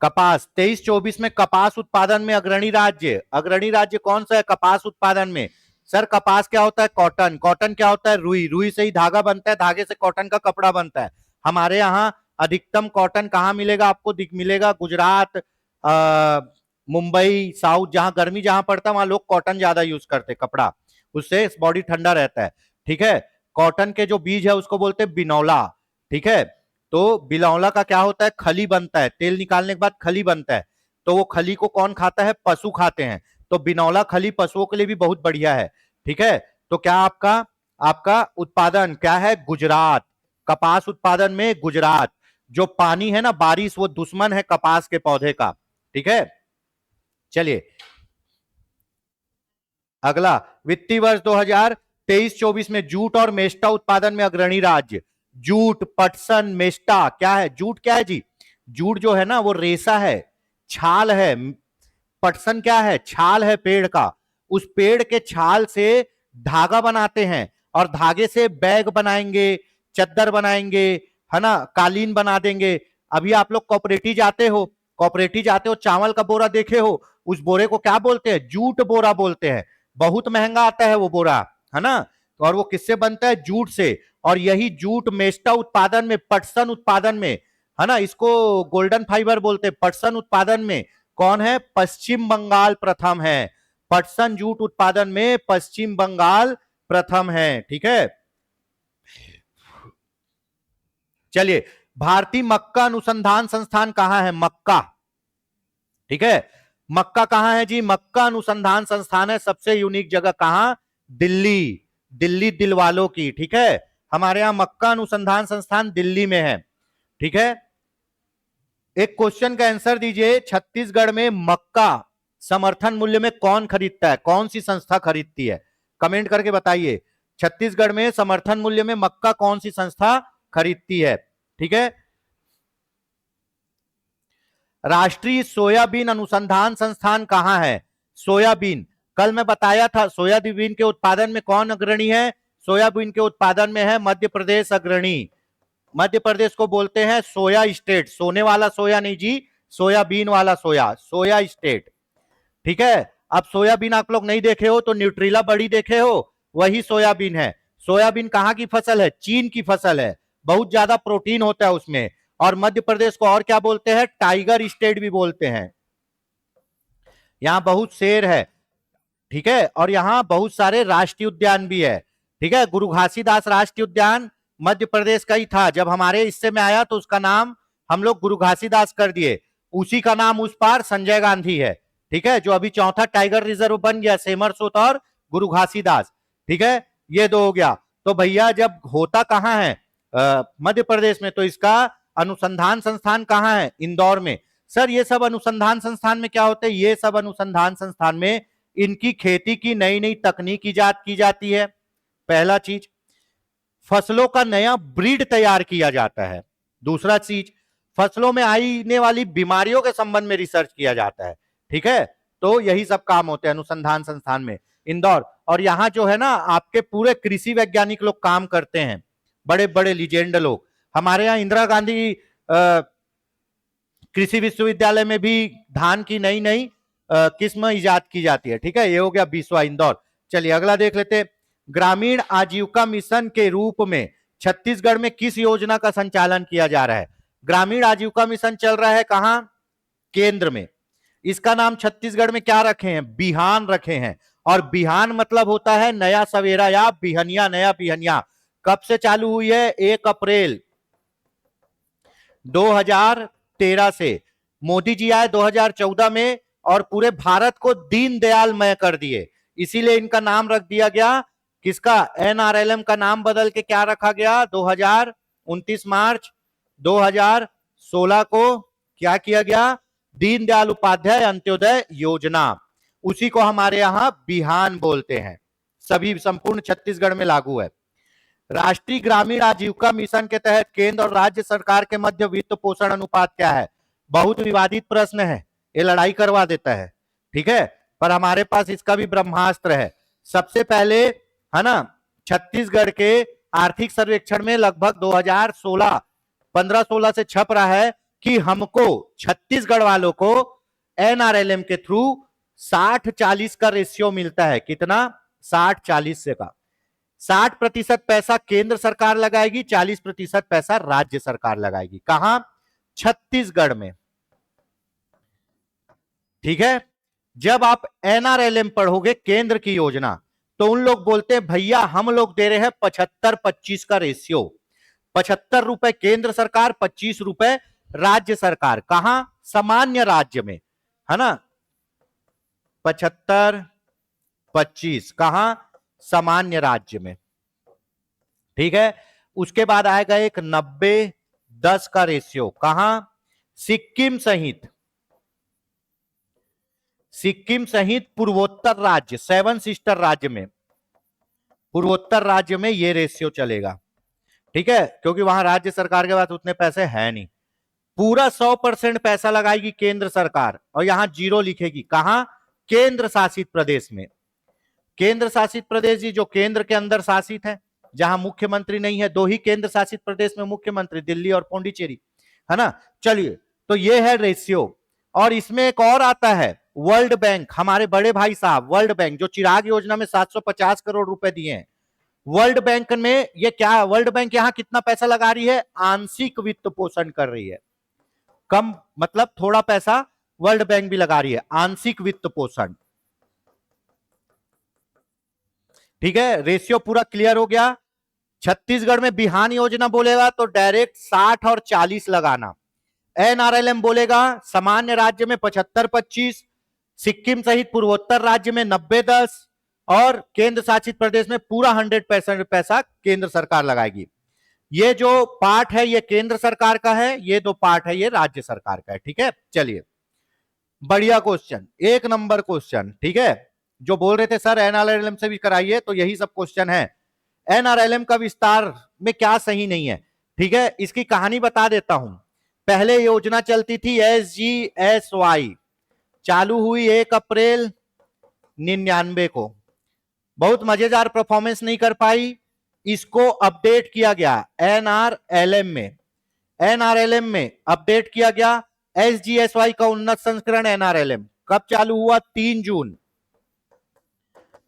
कपास 23-24 में कपास उत्पादन में अग्रणी राज्य, अग्रणी राज्य कौन सा है कपास उत्पादन में? सर कपास क्या होता है? कॉटन। कॉटन क्या होता है? रुई। रुई से ही धागा बनता है, धागे से कॉटन का कपड़ा बनता है। हमारे यहाँ अधिकतम कॉटन कहाँ मिलेगा आपको? मिलेगा गुजरात, मुंबई, साउथ, जहां गर्मी जहां पड़ता है वहां लोग कॉटन ज्यादा यूज करते कपड़ा, उससे बॉडी ठंडा रहता है, ठीक है। कॉटन के जो बीज है उसको बोलते हैं बिनौला, ठीक है। तो बिनौला का क्या होता है? खली बनता है, तेल निकालने के बाद खली बनता है। तो वो खली को कौन खाता है? पशु खाते हैं। तो बिनौला खली पशुओं के लिए भी बहुत बढ़िया है, ठीक है। तो क्या आपका आपका उत्पादन क्या है? गुजरात। कपास उत्पादन में गुजरात। जो पानी है ना, बारिश, वो दुश्मन है कपास के पौधे का, ठीक है। चलिए अगला, वित्तीय वर्ष 2023-24 में जूट और मेस्टा उत्पादन में अग्रणी राज्य। जूट, पटसन, मेस्टा क्या है? जूट क्या है जी? जूट जो है ना वो रेशा है, छाल है। पटसन क्या है? छाल है पेड़ का। उस पेड़ के छाल से धागा बनाते हैं और धागे से बैग बनाएंगे, चद्दर बनाएंगे, है ना, कालीन बना देंगे। अभी आप लोग कोऑपरेटिव जाते हो, कोऑपरेटिव जाते हो, चावल का बोरा देखे हो, उस बोरे को क्या बोलते हैं? जूट बोरा बोलते हैं। बहुत महंगा आता है वो बोरा, है ना। और वो किससे बनता है? जूट से। और यही जूट मेस्टा उत्पादन में, पटसन उत्पादन में, है ना, इसको गोल्डन फाइबर बोलते हैं। पटसन उत्पादन में कौन है? पश्चिम बंगाल प्रथम है। पटसन जूट उत्पादन में पश्चिम बंगाल प्रथम है, ठीक है। चलिए, भारतीय मक्का अनुसंधान संस्थान कहां है? मक्का, ठीक है। मक्का कहां है जी? मक्का अनुसंधान संस्थान है सबसे यूनिक जगह कहां? दिल्ली। दिल्ली दिलवालों की, ठीक है। हमारे यहां मक्का अनुसंधान संस्थान दिल्ली में है, ठीक है। एक क्वेश्चन का आंसर दीजिए, छत्तीसगढ़ में मक्का समर्थन मूल्य में कौन खरीदता है? कौन सी संस्था खरीदती है? कमेंट करके बताइए। छत्तीसगढ़ में समर्थन मूल्य में मक्का कौन सी संस्था खरीदती है, ठीक है। राष्ट्रीय सोयाबीन अनुसंधान संस्थान कहां है? सोयाबीन, कल मैं बताया था सोयाबीन के उत्पादन में कौन अग्रणी है? सोयाबीन के उत्पादन में है मध्य प्रदेश अग्रणी। मध्य प्रदेश को बोलते हैं सोया स्टेट। सोने वाला सोया नहीं जी, सोयाबीन वाला सोया, सोया स्टेट, ठीक है। अब सोयाबीन आप लोग नहीं देखे हो तो न्यूट्रिला बड़ी देखे हो, वही सोयाबीन है। सोयाबीन कहां की फसल है? चीन की फसल है। बहुत ज्यादा प्रोटीन होता है उसमें। और मध्य प्रदेश को और क्या बोलते हैं? टाइगर स्टेट भी बोलते हैं। यहां बहुत शेर है, ठीक है। और यहां बहुत सारे राष्ट्रीय उद्यान भी है, ठीक है। गुरु घासीदास राष्ट्रीय उद्यान मध्य प्रदेश का ही था। जब हमारे हिस्से में आया तो उसका नाम हम लोग गुरु घासीदास कर दिए। उसी का नाम उस पार संजय गांधी है, ठीक है, जो अभी चौथा टाइगर रिजर्व बन गया, सेमरसोत और गुरु घासीदास, ठीक है। ये दो हो गया। तो भैया जब होता कहां है? मध्य प्रदेश में, तो इसका अनुसंधान संस्थान कहां है? इंदौर में। सर ये सब अनुसंधान संस्थान में क्या होते हैं? ये सब अनुसंधान संस्थान में इनकी खेती की नई नई तकनीक ईजाद की जाती है, पहला चीज। फसलों का नया ब्रीड तैयार किया जाता है, दूसरा चीज। फसलों में आने वाली बीमारियों के संबंध में रिसर्च किया जाता है, ठीक है। तो यही सब काम होते हैं अनुसंधान संस्थान में, इंदौर। और यहां जो है ना आपके पूरे कृषि वैज्ञानिक लोग काम करते हैं, बड़े बड़े लीजेंड लोग। हमारे यहाँ इंदिरा गांधी कृषि विश्वविद्यालय में भी धान की नई नई किस्म इजाद की जाती है, ठीक है। ये हो गया बिस्वा, इंदौर। चलिए अगला देख लेते हैं। ग्रामीण आजीविका मिशन के रूप में छत्तीसगढ़ में किस योजना का संचालन किया जा रहा है? ग्रामीण आजीविका मिशन चल रहा है कहां? केंद्र में। इसका नाम छत्तीसगढ़ में क्या रखे हैं? बिहान रखे हैं। और बिहान मतलब होता है नया सवेरा या बिहनिया, नया बिहनिया। कब से चालू हुई है? 1 अप्रैल 2013 से। मोदी जी आए 2014 में और पूरे भारत को दीनदयालमय कर दिए, इसीलिए इनका नाम रख दिया गया किसका? एनआरएलएम का नाम बदल के क्या रखा गया? 29 मार्च 2016 को क्या किया गया? दीनदयाल उपाध्याय अंत्योदय योजना। उसी को हमारे यहां बिहान बोलते हैं। सभी संपूर्ण छत्तीसगढ़ में लागू है। राष्ट्रीय ग्रामीण आजीविका मिशन के तहत केंद्र और राज्य सरकार के मध्य वित्त पोषण अनुपात क्या है? बहुत विवादित प्रश्न है, ये लड़ाई करवा देता है, ठीक है, पर हमारे पास इसका भी ब्रह्मास्त्र है। सबसे पहले है ना, छत्तीसगढ़ के आर्थिक सर्वेक्षण में लगभग 2016 15-16 से छप रहा है कि हमको छत्तीसगढ़ वालों को एनआरएलएम के थ्रू 60-40 का रेशियो मिलता है। कितना? 60-40 से का 60% पैसा केंद्र सरकार लगाएगी, 40% पैसा राज्य सरकार लगाएगी। कहां? छत्तीसगढ़ में, ठीक है। जब आप एनआरएलएम पढ़ोगे केंद्र की योजना, तो उन लोग बोलते हैं भैया हम लोग दे रहे हैं 75-25 का रेशियो। 75 रुपए केंद्र सरकार, 25 रुपए राज्य सरकार। कहां? सामान्य राज्य में, है ना। 75-25 कहां? सामान्य राज्य में, ठीक है। उसके बाद आएगा एक 90-10 का रेशियो। कहां? सिक्किम सहित पूर्वोत्तर राज्य, 7 सिस्टर राज्य में, पूर्वोत्तर राज्य में यह रेशियो चलेगा, ठीक है, क्योंकि वहां राज्य सरकार के पास उतने पैसे हैं नहीं। पूरा 100% पैसा लगाएगी केंद्र सरकार और यहां जीरो लिखेगी। कहां? केंद्र शासित प्रदेश में। केंद्र शासित प्रदेश जी जो केंद्र के अंदर शासित है, जहां मुख्यमंत्री नहीं है। 2 ही केंद्र शासित प्रदेश में मुख्यमंत्री, दिल्ली और पौंडीचेरी, है ना। चलिए, तो ये है रेशियो। और इसमें एक और आता है वर्ल्ड बैंक, हमारे बड़े भाई साहब वर्ल्ड बैंक, जो चिराग योजना में 750 करोड़ रुपए दिए हैं। वर्ल्ड बैंक में ये क्या? वर्ल्ड बैंक यहां कितना पैसा लगा रही है? आंशिक वित्त पोषण कर रही है। कम मतलब थोड़ा पैसा वर्ल्ड बैंक भी लगा रही है, आंशिक वित्त पोषण, ठीक है। रेशियो पूरा क्लियर हो गया। छत्तीसगढ़ में बिहान योजना बोलेगा तो डायरेक्ट 60 और 40 लगाना। एनआरएलएम बोलेगा सामान्य राज्य में 75-25, सिक्किम सहित पूर्वोत्तर राज्य में 90-10 और केंद्र शासित प्रदेश में पूरा 100% पैसा केंद्र सरकार लगाएगी। ये जो पार्ट है ये केंद्र सरकार का है, ये 2 पार्ट है ये राज्य सरकार का है, ठीक है। चलिए, बढ़िया क्वेश्चन, 1 नंबर क्वेश्चन, ठीक है। जो बोल रहे थे सर एनआरएलएम से भी कराइए, तो यही सब क्वेश्चन है। एनआरएलएम का विस्तार में क्या सही नहीं है, ठीक है, इसकी कहानी बता देता हूं। पहले योजना चलती थी SGSY, चालू हुई 1 अप्रैल 99 को। बहुत मजेदार परफॉर्मेंस नहीं कर पाई, इसको अपडेट किया गया एनआरएलएम में अपडेट किया गया। SGSY का उन्नत संस्करण एनआरएलएम कब चालू हुआ? 3 जून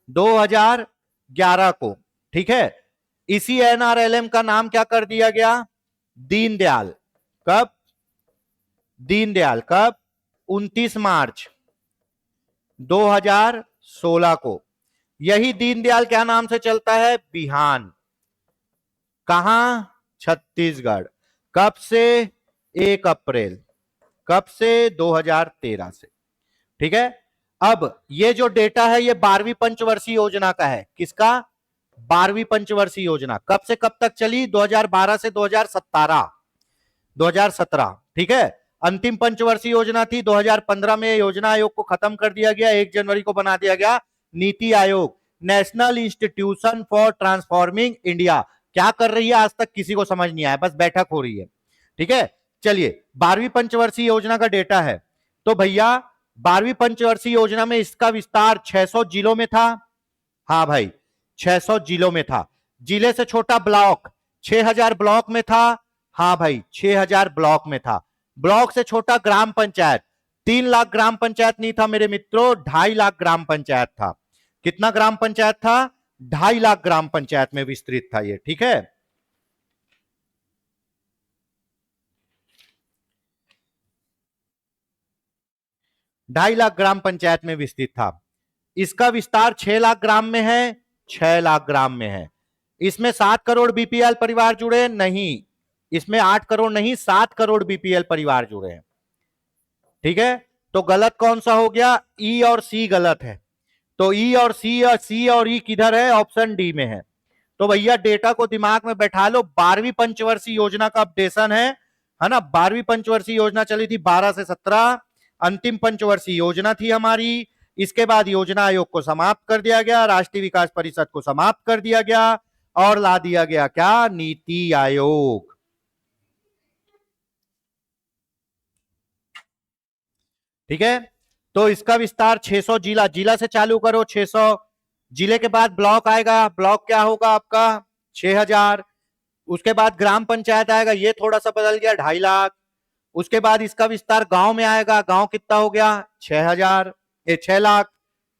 2011 को, ठीक है। इसी एनआरएलएम का नाम क्या कर दिया गया? दीनदयाल। कब? दीनदयाल कब? 29 मार्च 2016 को। यही दीनदयाल क्या नाम से चलता है? बिहान। कहां? छत्तीसगढ़। कब से? 1 अप्रैल। कब से? 2013 से, ठीक है। अब ये जो डेटा है ये 12वीं पंचवर्षीय योजना का है। किसका? 12वीं पंचवर्षीय योजना। कब से कब तक चली? 2012 से 2017, ठीक है। अंतिम पंचवर्षीय योजना थी 2015 में। योजना आयोग को खत्म कर दिया गया, 1 जनवरी को बना दिया गया NITI Aayog, national institution for transforming India. क्या कर रही है आज तक किसी को समझ नहीं आया, बस बैठक हो रही है, ठीक है। चलिए, 12वीं पंचवर्षीय योजना का डेटा है। तो भैया 12वीं पंचवर्षीय योजना में इसका विस्तार 600 जिलों में था। हाँ भाई, 600 जिलों में था। जिले से छोटा ब्लॉक 6000 ब्लॉक में था। हाँ भाई, 6000 ब्लॉक में था। ब्लॉक से छोटा ग्राम पंचायत 3 लाख ग्राम पंचायत नहीं था मेरे मित्रों, 2.5 लाख ग्राम पंचायत था। कितना ग्राम पंचायत था? 2.5 लाख ग्राम पंचायत में विस्तृत था ये, ठीक है। ढाई लाख ग्राम पंचायत में विस्तृत था। इसका विस्तार 6 लाख ग्राम में है, 6 लाख ग्राम में है। इसमें 7 करोड़ बीपीएल परिवार जुड़े नहीं, इसमें 8 करोड़ नहीं 7 करोड़ बीपीएल परिवार जुड़े हैं। ठीक है, तो गलत कौन सा हो गया? ई और सी गलत है। तो ई और सी और ई किधर है? ऑप्शन डी में है। तो भैया डेटा को दिमाग में बैठा लो। 12वीं पंचवर्षीय योजना का अपडेशन है ना। 12वीं पंचवर्षीय योजना चली थी 12 से 17, अंतिम पंचवर्षीय योजना थी हमारी। इसके बाद योजना आयोग को समाप्त कर दिया गया, राष्ट्रीय विकास परिषद को समाप्त कर दिया गया और ला दिया गया क्या? नीति आयोग। ठीक है, तो इसका विस्तार 600 जिला से चालू करो। 600 जिले के बाद ब्लॉक आएगा। ब्लॉक क्या होगा आपका? 6000। उसके बाद ग्राम पंचायत आएगा, ये थोड़ा सा बदल गया, 2.5 लाख। उसके बाद इसका विस्तार गांव में आएगा। गांव कितना हो गया? 6 लाख।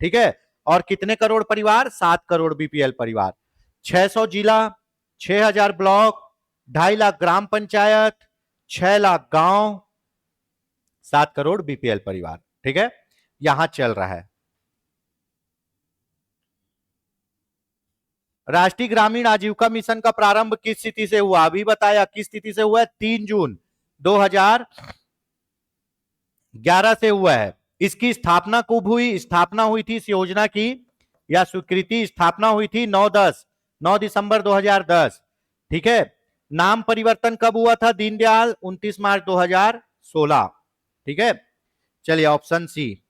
ठीक है, और कितने करोड़ परिवार? 7 करोड़ बीपीएल परिवार। 600 जिला, 6000 ब्लॉक, 2.5 लाख ग्राम पंचायत, 6 लाख गांव, 7 करोड़ बीपीएल परिवार। ठीक है, यहां चल रहा है। राष्ट्रीय ग्रामीण आजीविका मिशन का प्रारंभ किस तिथि से हुआ? अभी बताया किस तिथि से हुआ है? 3 जून 2011 से हुआ है। इसकी स्थापना कब हुई? स्थापना हुई थी इस योजना की या स्वीकृति स्थापना हुई थी 9 दिसंबर 2010। ठीक है, नाम परिवर्तन कब हुआ था? दीनदयाल 29 मार्च 2016। ठीक है, चलिए ऑप्शन सी।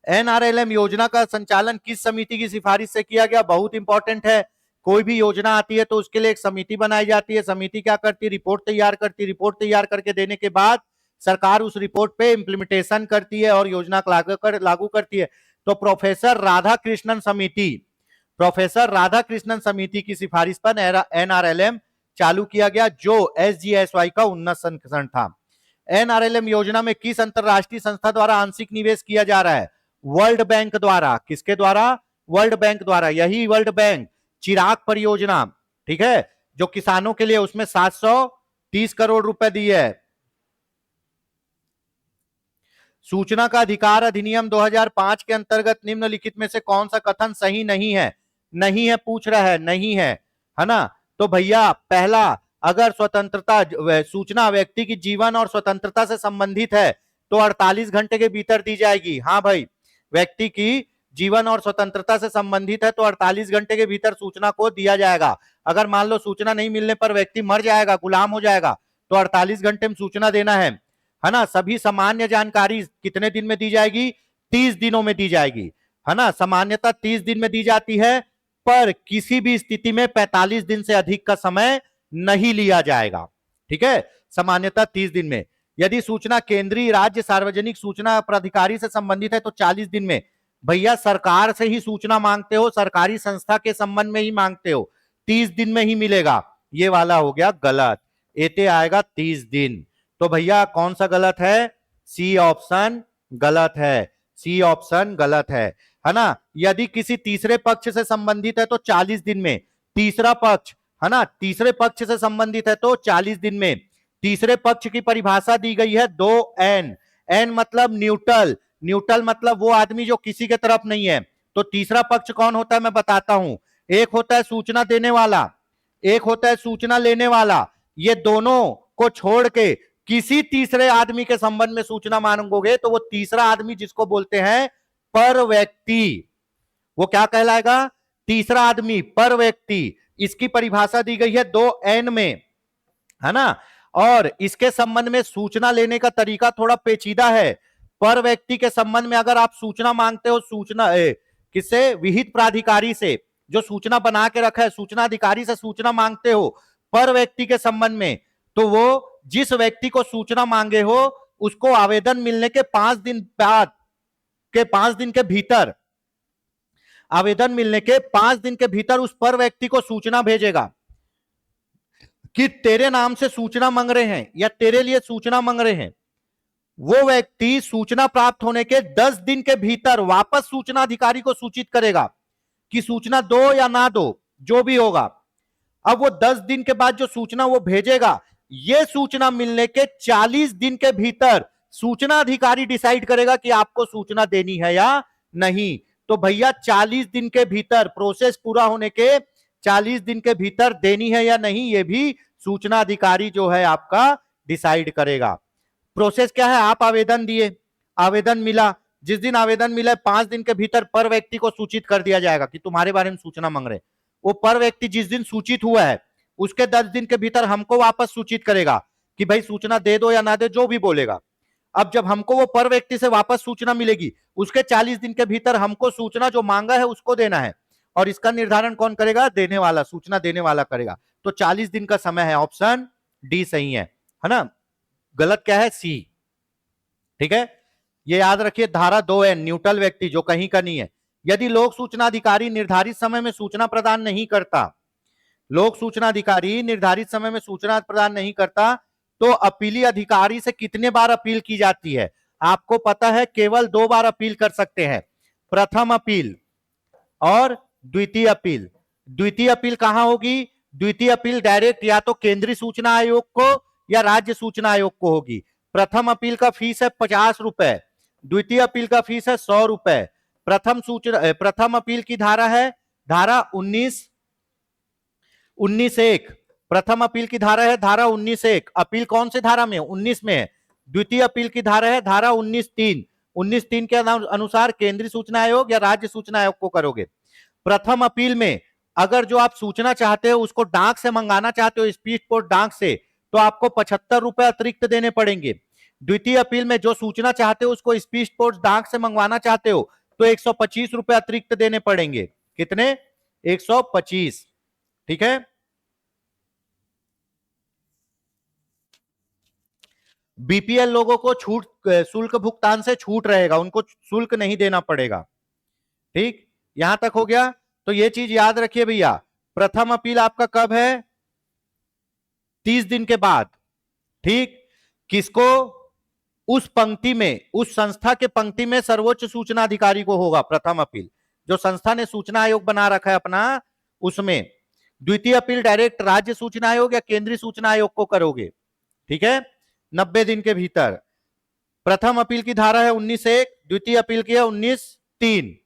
एनआरएलएम योजना का संचालन किस समिति की सिफारिश से किया गया? बहुत इंपॉर्टेंट है। कोई भी योजना आती है तो उसके लिए एक समिति बनाई जाती है। समिति क्या करती है? रिपोर्ट तैयार करती है। रिपोर्ट तैयार करके देने के बाद सरकार उस रिपोर्ट पे इंप्लीमेंटेशन करती है और योजना लागू करती है। तो प्रोफेसर राधाकृष्णन समिति की सिफारिश पर एनआरएलएम चालू किया गया, जो एसजीएसवाई का उन्नत संस्करण था। एनआरएलएम योजना में किस अंतरराष्ट्रीय संस्था द्वारा आंशिक निवेश किया जा रहा है? वर्ल्ड बैंक द्वारा। किसके द्वारा? वर्ल्ड बैंक द्वारा। यही वर्ल्ड बैंक चिराग परियोजना, ठीक है, जो किसानों के लिए, उसमें 730 करोड़ रुपए दिए है। सूचना का अधिकार अधिनियम 2005 के अंतर्गत निम्नलिखित में से कौन सा कथन सही नहीं है? नहीं है पूछ रहा है, नहीं है ना। तो भैया पहला, अगर स्वतंत्रता सूचना व्यक्ति की जीवन और स्वतंत्रता से संबंधित है तो 48 घंटे के भीतर दी जाएगी। हाँ भाई, व्यक्ति की जीवन और स्वतंत्रता से संबंधित है तो 48 घंटे के भीतर सूचना को दिया जाएगा। अगर मान लो सूचना नहीं मिलने पर व्यक्ति मर जाएगा, गुलाम हो जाएगा, तो 48 घंटे में सूचना देना है ना। सभी सामान्य जानकारी कितने दिन में दी जाएगी? 30 दिनों में दी जाएगी, है ना। सामान्यतः 30 दिन में दी जाती है, पर किसी भी स्थिति में 45 दिन से अधिक का समय नहीं लिया जाएगा। ठीक है, सामान्यतः 30 दिन में। यदि सूचना केंद्रीय राज्य सार्वजनिक सूचना प्राधिकारी से संबंधित है तो 40 दिन में। भैया सरकार से ही सूचना मांगते हो, सरकारी संस्था के संबंध में ही मांगते हो, 30 दिन में ही मिलेगा। ये वाला हो गया गलत, एते आएगा 30 दिन। तो भैया कौन सा गलत है? सी ऑप्शन गलत है, सी ऑप्शन गलत है ना। यदि किसी तीसरे पक्ष से संबंधित है तो 40 दिन में। तीसरा पक्ष, है ना, तीसरे पक्ष से संबंधित है तो 40 दिन में। तीसरे पक्ष की परिभाषा दी गई है 2N। N मतलब न्यूट्रल, न्यूट्रल मतलब वो आदमी जो किसी के तरफ नहीं है। तो तीसरा पक्ष कौन होता है मैं बताता हूं। एक होता है सूचना देने वाला, एक होता है सूचना लेने वाला। ये दोनों को छोड़ के किसी तीसरे आदमी के संबंध में सूचना मांगोगे तो वो तीसरा आदमी जिसको बोलते हैं पर व्यक्ति, वो क्या कहलाएगा? तीसरा आदमी, पर व्यक्ति। इसकी परिभाषा दी गई है 2N में, है ना। और इसके संबंध में सूचना लेने का तरीका थोड़ा पेचीदा है। पर व्यक्ति के संबंध में अगर आप सूचना मांगते हो, सूचना किससे? विहित प्राधिकारी से, जो सूचना बना के रखा है, सूचना अधिकारी से सूचना मांगते हो। पर व्यक्ति के संबंध में तो वो जिस व्यक्ति को सूचना मांगे हो उसको आवेदन मिलने के 5 दिन बाद के 5 दिन के भीतर, आवेदन मिलने के 5 दिन के भीतर उस पर व्यक्ति को सूचना भेजेगा कि तेरे नाम से सूचना मांग रहे हैं या तेरे लिए सूचना मांग रहे हैं। वो व्यक्ति सूचना प्राप्त होने के 10 दिन के भीतर वापस सूचना अधिकारी को सूचित करेगा कि सूचना दो या ना दो, जो भी होगा। अब वो 10 दिन के बाद जो सूचना वो भेजेगा, ये सूचना मिलने के 40 दिन के भीतर सूचना अधिकारी डिसाइड करेगा कि आपको सूचना देनी है या नहीं। तो भैया 40 दिन के भीतर, प्रोसेस पूरा होने के 40 दिन के भीतर देनी है या नहीं, ये भी सूचना अधिकारी जो है आपका डिसाइड करेगा। प्रोसेस क्या है, आप आवेदन दिए, आवेदन मिला, जिस दिन आवेदन मिला 5 दिन के भीतर पर व्यक्ति को सूचित कर दिया जाएगा कि तुम्हारे बारे में सूचना मांग रहे। वो पर व्यक्ति जिस दिन सूचित हुआ है उसके 10 दिन के भीतर हमको वापस सूचित करेगा कि भाई सूचना दे दो या ना दे, जो भी बोलेगा। अब जब हमको वो पर व्यक्ति से वापस सूचना मिलेगी, उसके 40 दिन के भीतर हमको सूचना जो मांगा है उसको देना है, और इसका निर्धारण कौन करेगा, देने वाला, सूचना देने वाला करेगा। तो 40 दिन का समय है, ऑप्शन डी सही है ना। गलत क्या है, सी। ठीक है, ये याद रखिए। धारा 2 है, न्यूट्रल व्यक्ति जो कहीं का नहीं है। यदि लोक सूचना अधिकारी निर्धारित समय में सूचना प्रदान नहीं करता, लोक सूचना अधिकारी निर्धारित समय में सूचना प्रदान नहीं करता, तो अपीली अधिकारी से कितने बार अपील की जाती है? आपको पता है केवल 2 बार अपील कर सकते हैं, प्रथम अपील और द्वितीय अपील। द्वितीय अपील कहां होगी? द्वितीय अपील डायरेक्ट या तो केंद्रीय सूचना आयोग को या राज्य सूचना आयोग को होगी। प्रथम अपील का फीस है 50 रुपए, द्वितीय अपील का फीस है 100 रुपए। प्रथम अपील की धारा है धारा 19(1). प्रथम अपील की धारा है धारा 19(1). अपील कौन से धारा में? 19 में है। द्वितीय अपील की धारा है धारा 19(3). 19(3) के अनुसार केंद्रीय सूचना आयोग या राज्य सूचना आयोग को करोगे। प्रथम अपील में अगर जो आप सूचना चाहते हो उसको डाक से मंगाना चाहते हो, स्पीड पोस्ट डाक से, तो आपको 75 रुपए अतिरिक्त देने पड़ेंगे। द्वितीय अपील में जो सूचना चाहते हो उसको स्पीड पोस्ट डाक से मंगवाना चाहते हो तो 125 रुपए अतिरिक्त देने पड़ेंगे। कितने? 125। ठीक है। बीपीएल लोगों को छूट, शुल्क भुगतान से छूट रहेगा, उनको शुल्क नहीं देना पड़ेगा। ठीक, यहां तक हो गया। तो ये चीज याद रखिए भैया। प्रथम अपील आपका कब है? 30 दिन के बाद। ठीक, किसको? उस पंक्ति में, उस संस्था के पंक्ति में सर्वोच्च सूचना अधिकारी को होगा प्रथम अपील, जो संस्था ने सूचना आयोग बना रखा है अपना, उसमें। द्वितीय अपील डायरेक्ट राज्य सूचना आयोग या केंद्रीय सूचना आयोग को करोगे। ठीक है, 90 दिन के भीतर। प्रथम अपील की धारा है 19(1), द्वितीय अपील की है 19(3).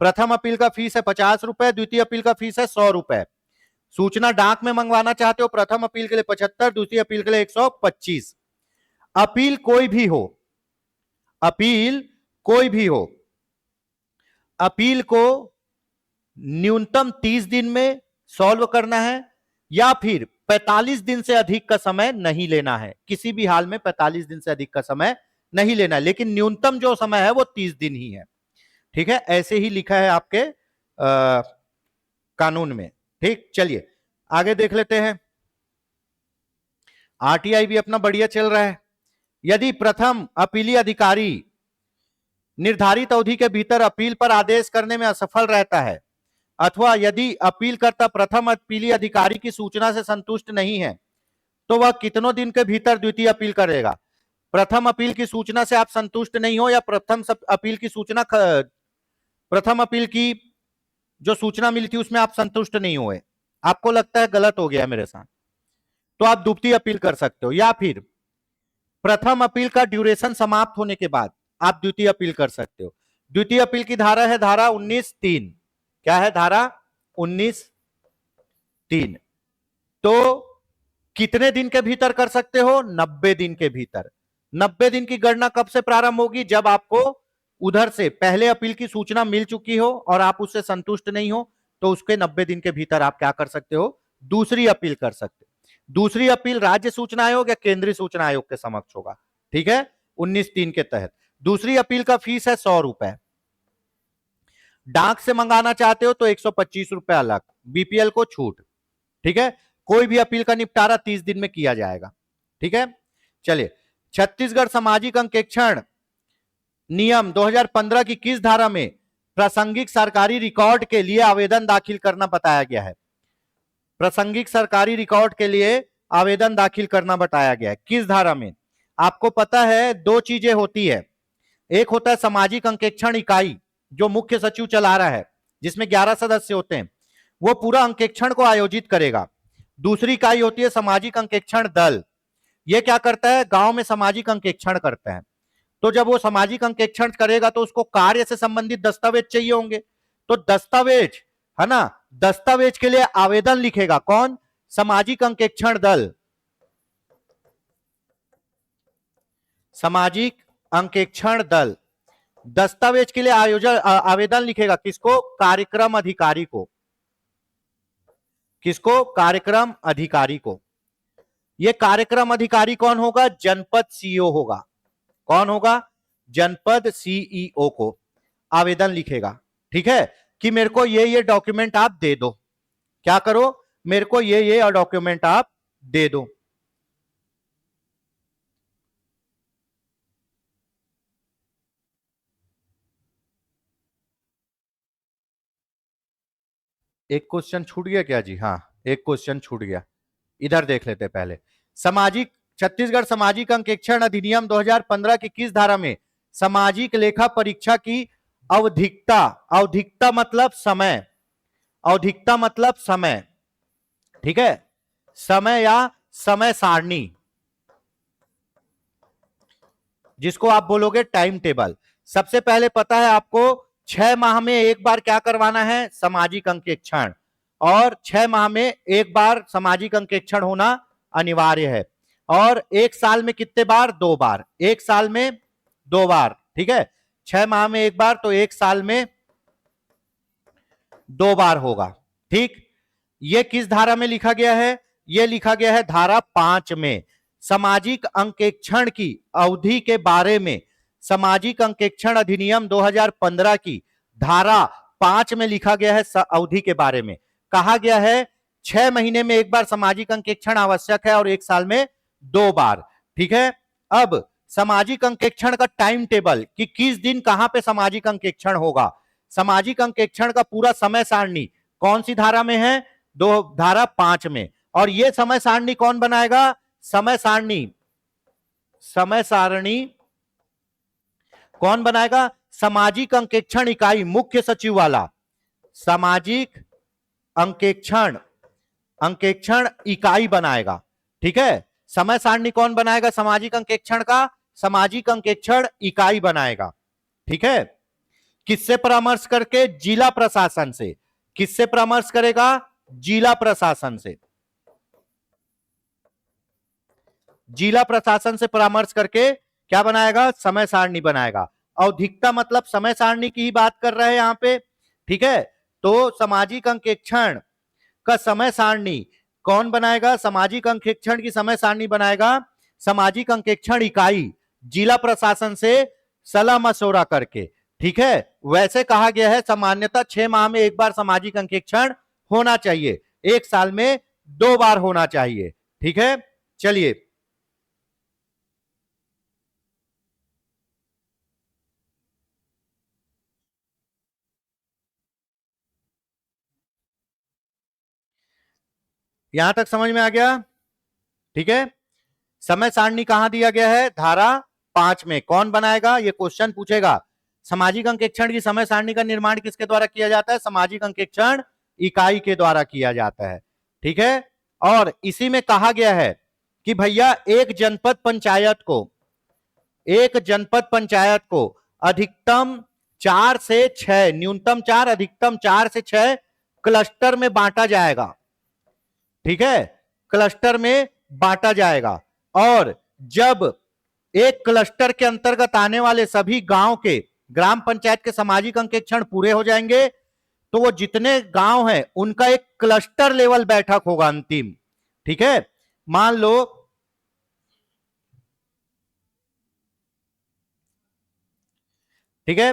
प्रथम अपील का फीस है 50 रुपए, द्वितीय अपील का फीस है 100 रुपए। सूचना डाक में मंगवाना चाहते हो, प्रथम अपील के लिए 75, द्वितीय अपील के लिए 125। अपील कोई भी हो, अपील कोई भी हो, अपील को न्यूनतम 30 दिन में सॉल्व करना है या फिर 45 दिन से अधिक का समय नहीं लेना है। किसी भी हाल में 45 दिन से अधिक का समय नहीं लेना है, लेकिन न्यूनतम जो समय है वो 30 दिन ही है। ठीक है, ऐसे ही लिखा है आपके कानून में। ठीक, चलिए आगे देख लेते हैं। आरटीआई भी अपना बढ़िया चल रहा है। यदि प्रथम अपीली अधिकारी निर्धारित अवधि के भीतर अपील पर आदेश करने में असफल रहता है, अथवा यदि अपीलकर्ता प्रथम अपीली अधिकारी की सूचना से संतुष्ट नहीं है, तो वह कितनों दिन के भीतर द्वितीय अपील करेगा? प्रथम अपील की सूचना से आप संतुष्ट नहीं हो या प्रथम अपील की सूचना, प्रथम अपील की जो सूचना मिली थी उसमें आप संतुष्ट नहीं हुए, आपको लगता है गलत हो गया मेरे साथ, तो आप द्वितीय अपील कर सकते हो। या फिर प्रथम अपील का ड्यूरेशन समाप्त होने के बाद आप द्वितीय अपील कर सकते हो। द्वितीय अपील की धारा है धारा 19(3). क्या है? धारा 19(3). तो कितने दिन के भीतर कर सकते हो? 90 दिन के भीतर। 90 दिन की गणना कब से प्रारंभ होगी? जब आपको उधर से पहले अपील की सूचना मिल चुकी हो और आप उससे संतुष्ट नहीं हो, तो उसके 90 दिन के भीतर आप क्या कर सकते हो? दूसरी अपील कर सकते हो। दूसरी अपील राज्य सूचना आयोग या केंद्रीय सूचना आयोग के समक्ष होगा। ठीक है, 19(3) के तहत। दूसरी अपील का फीस है 100 रुपए। डाक से मंगाना चाहते हो तो 125 रुपए अलग, बीपीएल को छूट। ठीक है, कोई भी अपील का निपटारा 30 दिन में किया जाएगा। ठीक है, चलिए। छत्तीसगढ़ सामाजिक अंकेक्षण नियम 2015 की किस धारा में प्रासंगिक सरकारी रिकॉर्ड के लिए आवेदन दाखिल करना बताया गया है? प्रासंगिक सरकारी रिकॉर्ड के लिए आवेदन दाखिल करना बताया गया है, किस धारा में? आपको पता है 2 चीजें होती है। एक होता है सामाजिक अंकेक्षण इकाई, जो मुख्य सचिव चला रहा है, जिसमें 11 सदस्य होते हैं, वो पूरा अंकेक्षण को आयोजित करेगा। दूसरी इकाई होती है सामाजिक अंकेक्षण दल। ये क्या करता है? गांव में सामाजिक अंकेक्षण करता है। तो जब वो सामाजिक अंकेक्षण करेगा तो उसको कार्य से संबंधित दस्तावेज चाहिए होंगे। तो दस्तावेज, है ना, दस्तावेज के लिए आवेदन लिखेगा कौन? सामाजिक अंकेक्षण दल। सामाजिक अंकेक्षण दल दस्तावेज के लिए आवेदन लिखेगा किसको? कार्यक्रम अधिकारी को। किसको? कार्यक्रम अधिकारी को। ये कार्यक्रम अधिकारी कौन होगा? जनपद सीईओ होगा। कौन होगा? जनपद सीईओ को आवेदन लिखेगा। ठीक है, कि मेरे को ये डॉक्यूमेंट आप दे दो। क्या करो? मेरे को ये डॉक्यूमेंट आप दे दो। एक क्वेश्चन छूट गया क्या जी? हाँ, एक क्वेश्चन छूट गया, इधर देख लेते पहले। सामाजिक छत्तीसगढ़ सामाजिक अंकेक्षण अधिनियम 2015 की किस धारा में सामाजिक लेखा परीक्षा की औधिकता, औधिकता मतलब समय, औधिकता मतलब समय, ठीक है, समय या समय सारणी, जिसको आप बोलोगे टाइम टेबल। सबसे पहले पता है आपको 6 माह में एक बार क्या करवाना है? सामाजिक अंकेक्षण। और 6 माह में एक बार सामाजिक अंकेक्षण होना अनिवार्य है। और एक साल में कितने बार? 2 बार। एक साल में 2 बार, ठीक है, 6 माह में एक बार, तो एक साल में 2 बार होगा। ठीक, ये किस धारा में लिखा गया है? ये लिखा गया है धारा 5 में। सामाजिक अंकेक्षण की अवधि के बारे में सामाजिक अंकेक्षण अधिनियम 2015 की धारा 5 में लिखा गया है। अवधि के बारे में कहा गया है 6 महीने में एक बार सामाजिक अंकेक्षण आवश्यक है और एक साल में 2 बार। ठीक है, अब सामाजिक अंकेक्षण का टाइम टेबल कि किस दिन कहां पे सामाजिक अंकेक्षण होगा, सामाजिक अंकेक्षण का पूरा समय सारणी कौन सी धारा में है? धारा 5 में। और यह समय सारणी कौन बनाएगा? समय सारणी, समय सारणी कौन बनाएगा? सामाजिक अंकेक्षण इकाई मुख्य सचिव वाला, सामाजिक अंकेक्षण, अंकेक्षण इकाई बनाएगा। ठीक है, समय सारणी कौन बनाएगा? सामाजिक अंकेक्षण का सामाजिक अंकेक्षण इकाई बनाएगा। ठीक है, किससे परामर्श करके? जिला प्रशासन से। किससे परामर्श करेगा? जिला प्रशासन से। जिला प्रशासन से परामर्श करके क्या बनाएगा? समय सारणी बनाएगा। औधिकता मतलब समय सारणी की ही बात कर रहे हैं यहां पे। ठीक है, तो सामाजिक अंकेक्षण का समय सारणी कौन बनाएगा? सामाजिक अंकेक्षण की समय सारणी बनाएगा सामाजिक अंकेक्षण इकाई, जिला प्रशासन से सलाह मशवरा करके। ठीक है, वैसे कहा गया है सामान्यतः 6 माह में एक बार सामाजिक अंकेक्षण होना चाहिए, एक साल में 2 बार होना चाहिए। ठीक है, चलिए यहां तक समझ में आ गया? ठीक है, समय सारणी कहां दिया गया है? धारा 5 में। कौन बनाएगा? ये क्वेश्चन पूछेगा। सामाजिक अंकेक्षण की समय सारणी का निर्माण किसके द्वारा किया जाता है? सामाजिक अंकेक्षण इकाई के द्वारा किया जाता है। ठीक है, और इसी में कहा गया है कि भैया एक जनपद पंचायत को, एक जनपद पंचायत को अधिकतम 4 से 6, न्यूनतम 4, अधिकतम 4 से 6 क्लस्टर में बांटा जाएगा। ठीक है, क्लस्टर में बांटा जाएगा। और जब एक क्लस्टर के अंतर्गत आने वाले सभी गांव के ग्राम पंचायत के सामाजिक अंकेक्षण पूरे हो जाएंगे तो वो जितने गांव हैं उनका एक क्लस्टर लेवल बैठक होगा अंतिम। ठीक है, मान लो ठीक है,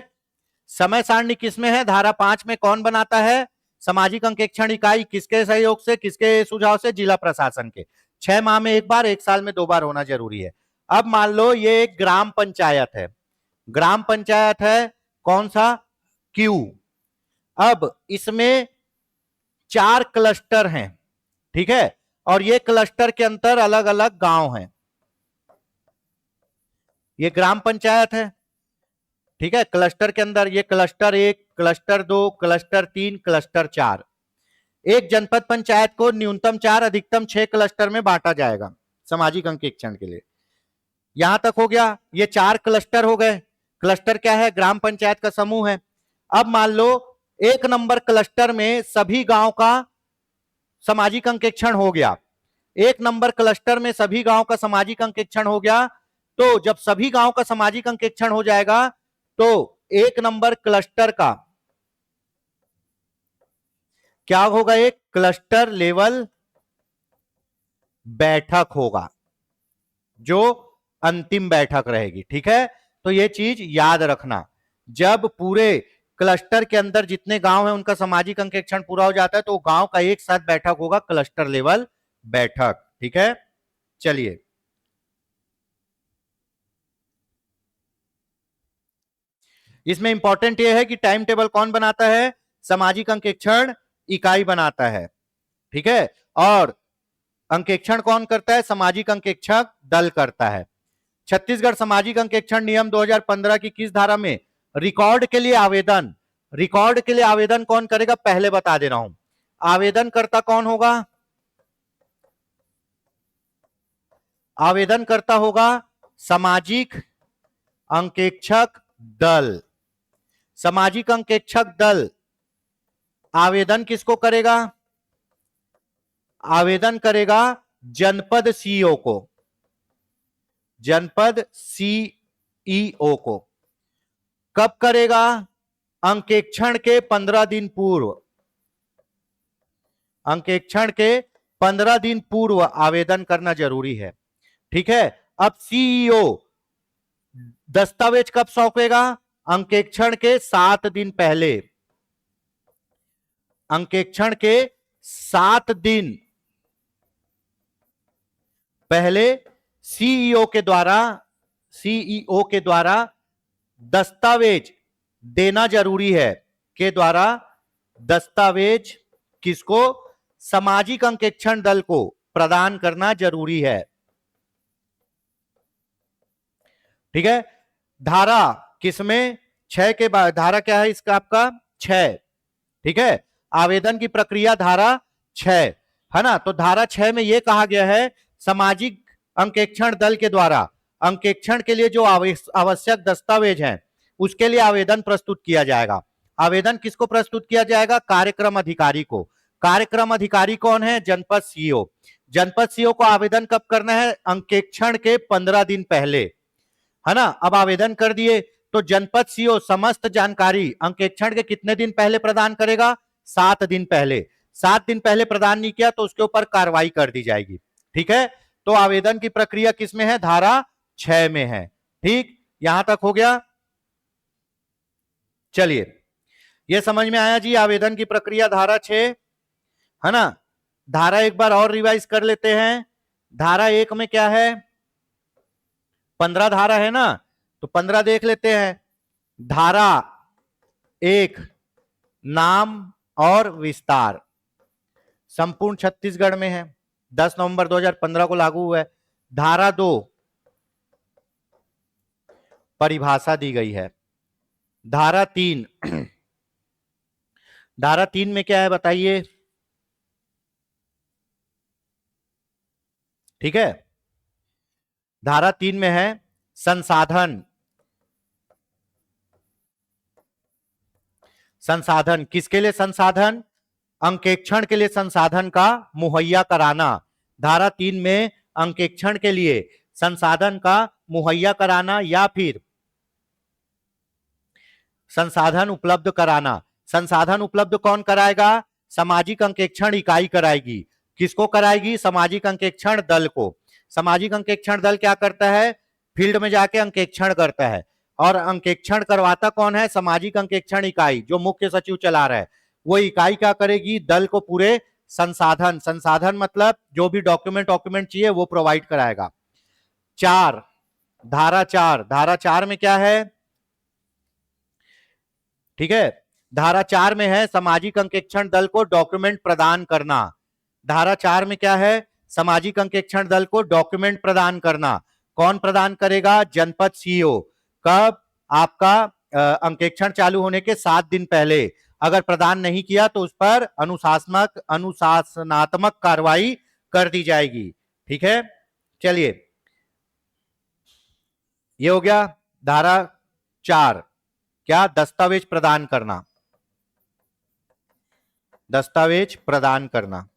समय सारणी किसमें है? धारा 5 में। कौन बनाता है? सामाजिक अंकेक्षण इकाई। किसके सहयोग से, किसके सुझाव से? जिला प्रशासन के। 6 माह में एक बार, एक साल में 2 बार होना जरूरी है। अब मान लो ये एक ग्राम पंचायत है, ग्राम पंचायत है, कौन सा? क्यू। अब इसमें 4 क्लस्टर हैं। ठीक है, और ये क्लस्टर के अंदर अलग अलग गांव हैं। ये ग्राम पंचायत है। ठीक है, क्लस्टर के अंदर ये क्लस्टर 1, क्लस्टर 2, क्लस्टर 3, क्लस्टर 4। एक जनपद पंचायत को न्यूनतम 4, अधिकतम 6 क्लस्टर में बांटा जाएगा सामाजिक अंकेक्षण के लिए। यहां तक हो गया। ये 4 क्लस्टर हो गए। क्लस्टर क्या है? ग्राम पंचायत का समूह है। अब मान लो 1 नंबर क्लस्टर में सभी गांव का सामाजिक अंकेक्षण हो गया। 1 नंबर क्लस्टर में सभी गांव का सामाजिक अंकेक्षण हो गया। तो जब सभी गांव का सामाजिक अंकेक्षण हो जाएगा तो 1 नंबर क्लस्टर का क्या होगा? एक क्लस्टर लेवल बैठक होगा, जो अंतिम बैठक रहेगी। ठीक है, तो यह चीज याद रखना। जब पूरे क्लस्टर के अंदर जितने गांव हैं उनका सामाजिक अंकेक्षण पूरा हो जाता है तो गांव का एक साथ बैठक होगा, क्लस्टर लेवल बैठक। ठीक है, चलिए इसमें इंपॉर्टेंट यह है कि टाइम टेबल कौन बनाता है? सामाजिक अंकेक्षण इकाई बनाता है। ठीक है, और अंकेक्षण कौन करता है? सामाजिक अंकेक्षक दल करता है। छत्तीसगढ़ सामाजिक अंकेक्षण नियम 2015 की किस धारा में रिकॉर्ड के लिए आवेदन कौन करेगा? पहले बता दे रहा हूं। आवेदनकर्ता कौन होगा? आवेदनकर्ता होगा सामाजिक अंकेक्षक दल। सामाजिक अंकेक्षक दल आवेदन किसको करेगा? आवेदन करेगा जनपद सीईओ को। जनपद सीईओ को कब करेगा? अंकेक्षण के 15 दिन पूर्व। अंकेक्षण के 15 दिन पूर्व आवेदन करना जरूरी है। ठीक है, अब सीईओ दस्तावेज कब सौंपेगा? अंकेक्षण के 7 दिन पहले। अंकेक्षण के 7 दिन पहले सीईओ के द्वारा दस्तावेज देना जरूरी है। के द्वारा दस्तावेज किसको? सामाजिक अंकेक्षण दल को प्रदान करना जरूरी है। ठीक है, धारा किसमें? 6 के बाद धारा क्या है इसका? आपका 6। ठीक है, आवेदन की प्रक्रिया धारा 6 है ना। तो धारा 6 में यह कहा गया है सामाजिक अंकेक्षण दल के द्वारा अंकेक्षण के लिए जो आवश्यक दस्तावेज हैं उसके लिए आवेदन प्रस्तुत किया जाएगा। आवेदन किसको प्रस्तुत किया जाएगा? कार्यक्रम अधिकारी को। कार्यक्रम अधिकारी कौन है? जनपद सीईओ। जनपद सीईओ को आवेदन कब करना है? अंकेक्षण के 15 दिन पहले, है ना। अब आवेदन कर दिए तो जनपद सीईओ समस्त जानकारी अंकेक्षण के कितने दिन पहले प्रदान करेगा? 7 दिन पहले। 7 दिन पहले प्रदान नहीं किया तो उसके ऊपर कार्रवाई कर दी जाएगी। ठीक है, तो आवेदन की प्रक्रिया किसमें है? धारा 6 में है। ठीक, यहां तक हो गया। चलिए, यह समझ में आया जी आवेदन की प्रक्रिया धारा 6, है ना। धारा एक बार और रिवाइज कर लेते हैं। धारा 1 में क्या है? 15 धारा है ना, तो 15 देख लेते हैं। धारा 1 नाम और विस्तार संपूर्ण छत्तीसगढ़ में है, 10 नवंबर 2015 को लागू हुआ है। धारा 2 परिभाषा दी गई है। धारा 3 धारा 3 में क्या है बताइए? ठीक है, धारा 3 में है संसाधन। संसाधन किसके लिए? संसाधन अंकेक्षण के लिए संसाधन का मुहैया कराना। धारा 3 में अंकेक्षण के लिए संसाधन का मुहैया कराना या फिर संसाधन उपलब्ध कराना। संसाधन उपलब्ध कौन कराएगा? सामाजिक अंकेक्षण इकाई कराएगी। किसको कराएगी? सामाजिक अंकेक्षण दल को। सामाजिक अंकेक्षण दल क्या करता है? फील्ड में जाके अंकेक्षण करता है। और अंकेक्षण करवाता कौन है? सामाजिक अंकेक्षण इकाई, जो मुख्य सचिव चला रहा है। वो इकाई क्या करेगी? दल को पूरे संसाधन मतलब जो भी डॉक्यूमेंट चाहिए वो प्रोवाइड कराएगा। धारा 4 में क्या है? ठीक है, धारा 4 में है सामाजिक अंकेक्षण दल को डॉक्यूमेंट प्रदान करना। धारा 4 में क्या है? सामाजिक अंकेक्षण दल को डॉक्यूमेंट प्रदान करना। कौन प्रदान करेगा? जनपद सीईओ। कब? आपका अंकेक्षण चालू होने के 7 दिन पहले। अगर प्रदान नहीं किया तो उस पर अनुशासनात्मक कार्रवाई कर दी जाएगी। ठीक है, चलिए ये हो गया धारा 4, क्या? दस्तावेज प्रदान करना, दस्तावेज प्रदान करना।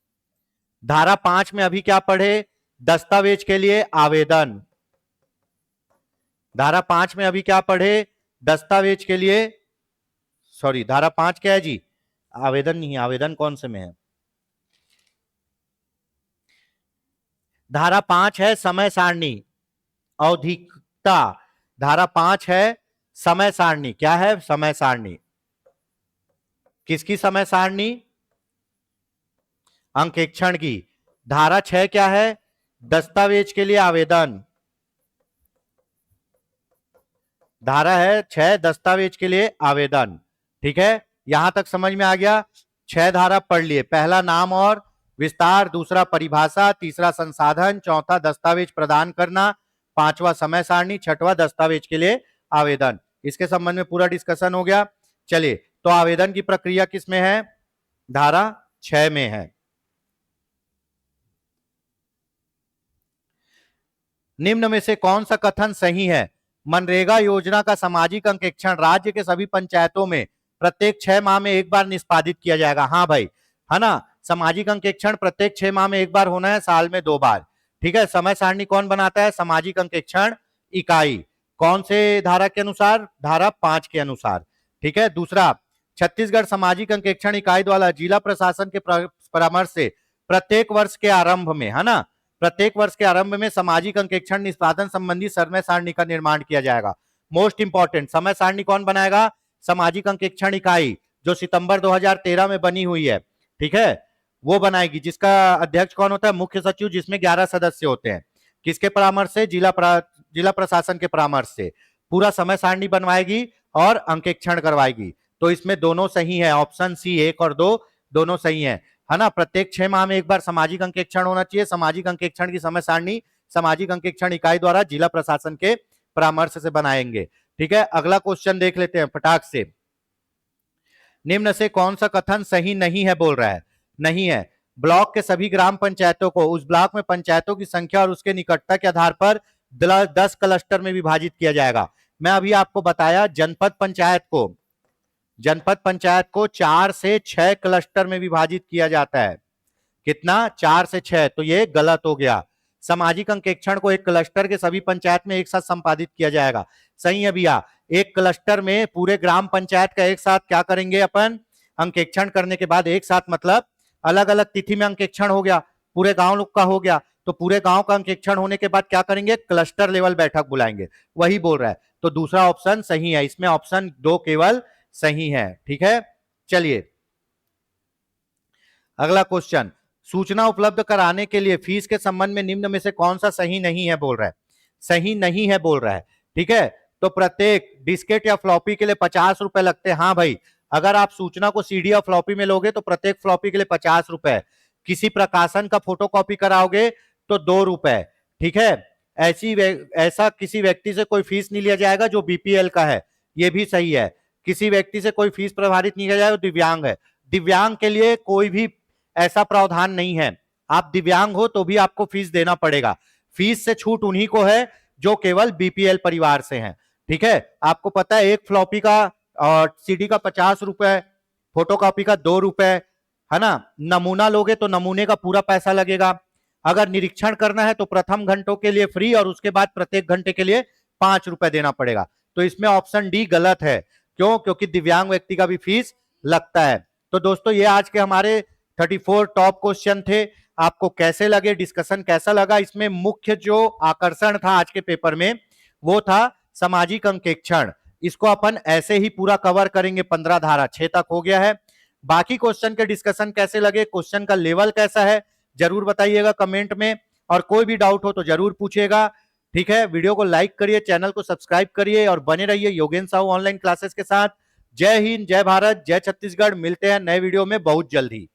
धारा 5 में अभी क्या पढ़े? दस्तावेज के लिए आवेदन। धारा 5 में अभी क्या पढ़े? दस्तावेज के लिए, सॉरी धारा 5 क्या है जी? आवेदन नहीं, आवेदन कौन से में है? धारा 5 है समय सारणी, औधिकता। धारा 5 है समय सारणी। क्या है? समय सारणी। किसकी समय सारणी? अंकेक्षण की। धारा 6 क्या है? दस्तावेज के लिए आवेदन। धारा है 6 दस्तावेज के लिए आवेदन। ठीक है, यहां तक समझ में आ गया? 6 धारा पढ़ लिए। पहला नाम और विस्तार, दूसरा परिभाषा, तीसरा संसाधन, चौथा दस्तावेज प्रदान करना, पांचवा समय सारणी, छठवां दस्तावेज के लिए आवेदन। इसके संबंध में पूरा डिस्कशन हो गया। चलिए, तो आवेदन की प्रक्रिया किसमें है? धारा 6 में है। निम्न में से कौन सा कथन सही है? मनरेगा योजना का सामाजिक अंकेक्षण राज्य के सभी पंचायतों में प्रत्येक 6 माह में एक बार निष्पादित किया जाएगा। हाँ भाई, है ना? सामाजिक अंकेक्षण प्रत्येक 6 माह में एक बार होना है, साल में 2 बार। ठीक है, समय सारणी कौन बनाता है? सामाजिक अंकेक्षण इकाई। कौन से धारा के अनुसार? धारा 5 के अनुसार। ठीक है, दूसरा, छत्तीसगढ़ सामाजिक अंकेक्षण इकाई द्वारा जिला प्रशासन के परामर्श से प्रत्येक वर्ष के आरंभ में, है ना, प्रत्येक वर्ष के आरंभ में सामाजिक अंकेक्षण निष्पादन संबंधी समय सारणी का निर्माण किया जाएगा। मोस्ट इंपॉर्टेंट, समय सारणी कौन बनाएगा? सामाजिक अंकेक्षण इकाई, जो सितंबर 2013 में बनी हुई है। ठीक है, वो बनाएगी, जिसका अध्यक्ष कौन होता है? मुख्य सचिव, जिसमें 11 सदस्य होते हैं। किसके परामर्श से? जिला प्रशासन के परामर्श से पूरा समय सारणी बनवाएगी और अंकेक्षण करवाएगी। तो इसमें दोनों सही है, ऑप्शन सी 1 और 2 दोनों सही है, है ना? प्रत्येक 6 माह में एक बार सामाजिक अंकेक्षण होना चाहिए। सामाजिक अंकेक्षण की समय सारणी सामाजिक अंकेक्षण इकाई द्वारा जिला प्रशासन के परामर्श से बनाएंगे। ठीक है, अगला क्वेश्चन देख लेते हैं फटाक से। निम्न से कौन सा कथन सही नहीं है बोल रहा है? नहीं है, ब्लॉक के सभी ग्राम पंचायतों को उस ब्लॉक में पंचायतों की संख्या और उसके निकटता के आधार पर 10 क्लस्टर में विभाजित किया जाएगा। मैं अभी आपको बताया, जनपद पंचायत को 4 से 6 क्लस्टर में विभाजित किया जाता है। कितना? 4 से 6। तो ये गलत हो गया। सामाजिक अंकेक्षण को एक क्लस्टर के सभी पंचायत में एक साथ संपादित किया जाएगा। सही है भैया, एक क्लस्टर में पूरे ग्राम पंचायत का एक साथ क्या करेंगे अपन? अंकेक्षण करने के बाद एक साथ, मतलब अलग अलग तिथि में अंकेक्षण हो गया, पूरे गांव लोग का हो गया, तो पूरे गांव का अंकेक्षण होने के बाद क्या करेंगे? क्लस्टर लेवल बैठक बुलाएंगे। वही बोल रहा है, तो दूसरा ऑप्शन सही है। इसमें ऑप्शन 2 केवल सही है। ठीक है, चलिए अगला क्वेश्चन। सूचना उपलब्ध कराने के लिए फीस के संबंध में निम्न में से कौन सा सही नहीं है बोल रहा है? सही नहीं है बोल रहा है। ठीक है, तो प्रत्येक डिस्केट या फ्लॉपी के लिए 50 रुपए लगते हैं। हाँ भाई, अगर आप सूचना को सीडी या फ्लॉपी में लोगे तो प्रत्येक फ्लॉपी के लिए 50 रुपए। किसी प्रकाशन का फोटोकॉपी कराओगे तो 2 रुपए। ठीक है, ऐसा किसी व्यक्ति से कोई फीस नहीं लिया जाएगा जो बीपीएल का है, ये भी सही है। किसी व्यक्ति से कोई फीस प्रभावित नहीं किया जाएगा, दिव्यांग है। दिव्यांग के लिए कोई भी ऐसा प्रावधान नहीं है, आप दिव्यांग हो तो भी आपको फीस देना पड़ेगा। फीस से छूट उन्हीं को है जो केवल बीपीएल परिवार से हैं। ठीक है, आपको पता है, एक फ्लॉपी का और सीडी का 50 रुपए, फोटोकॉपी का 2 रुपए, है ना? नमूना लोगे तो नमूने का पूरा पैसा लगेगा। अगर निरीक्षण करना है तो प्रथम घंटों के लिए फ्री और उसके बाद प्रत्येक घंटे के लिए 5 रुपए देना पड़ेगा। तो इसमें ऑप्शन डी गलत है। क्यों? क्योंकि दिव्यांग व्यक्ति का भी फीस लगता है। तो दोस्तों, ये आज के हमारे 34 टॉप क्वेश्चन थे। आपको कैसे लगे, डिस्कशन कैसा लगा? इसमें मुख्य जो आकर्षण था आज के पेपर में वो था सामाजिक अंकेक्षण। इसको अपन ऐसे ही पूरा कवर करेंगे, 15 धारा 6 तक हो गया है। बाकी क्वेश्चन के डिस्कशन कैसे लगे, क्वेश्चन का लेवल कैसा है, जरूर बताइएगा कमेंट में, और कोई भी डाउट हो तो जरूर पूछिएगा। ठीक है, वीडियो को लाइक करिए, चैनल को सब्सक्राइब करिए और बने रहिए योगेंद्र साहू ऑनलाइन क्लासेस के साथ। जय हिंद, जय भारत, जय छत्तीसगढ़। मिलते हैं नए वीडियो में बहुत जल्द ही।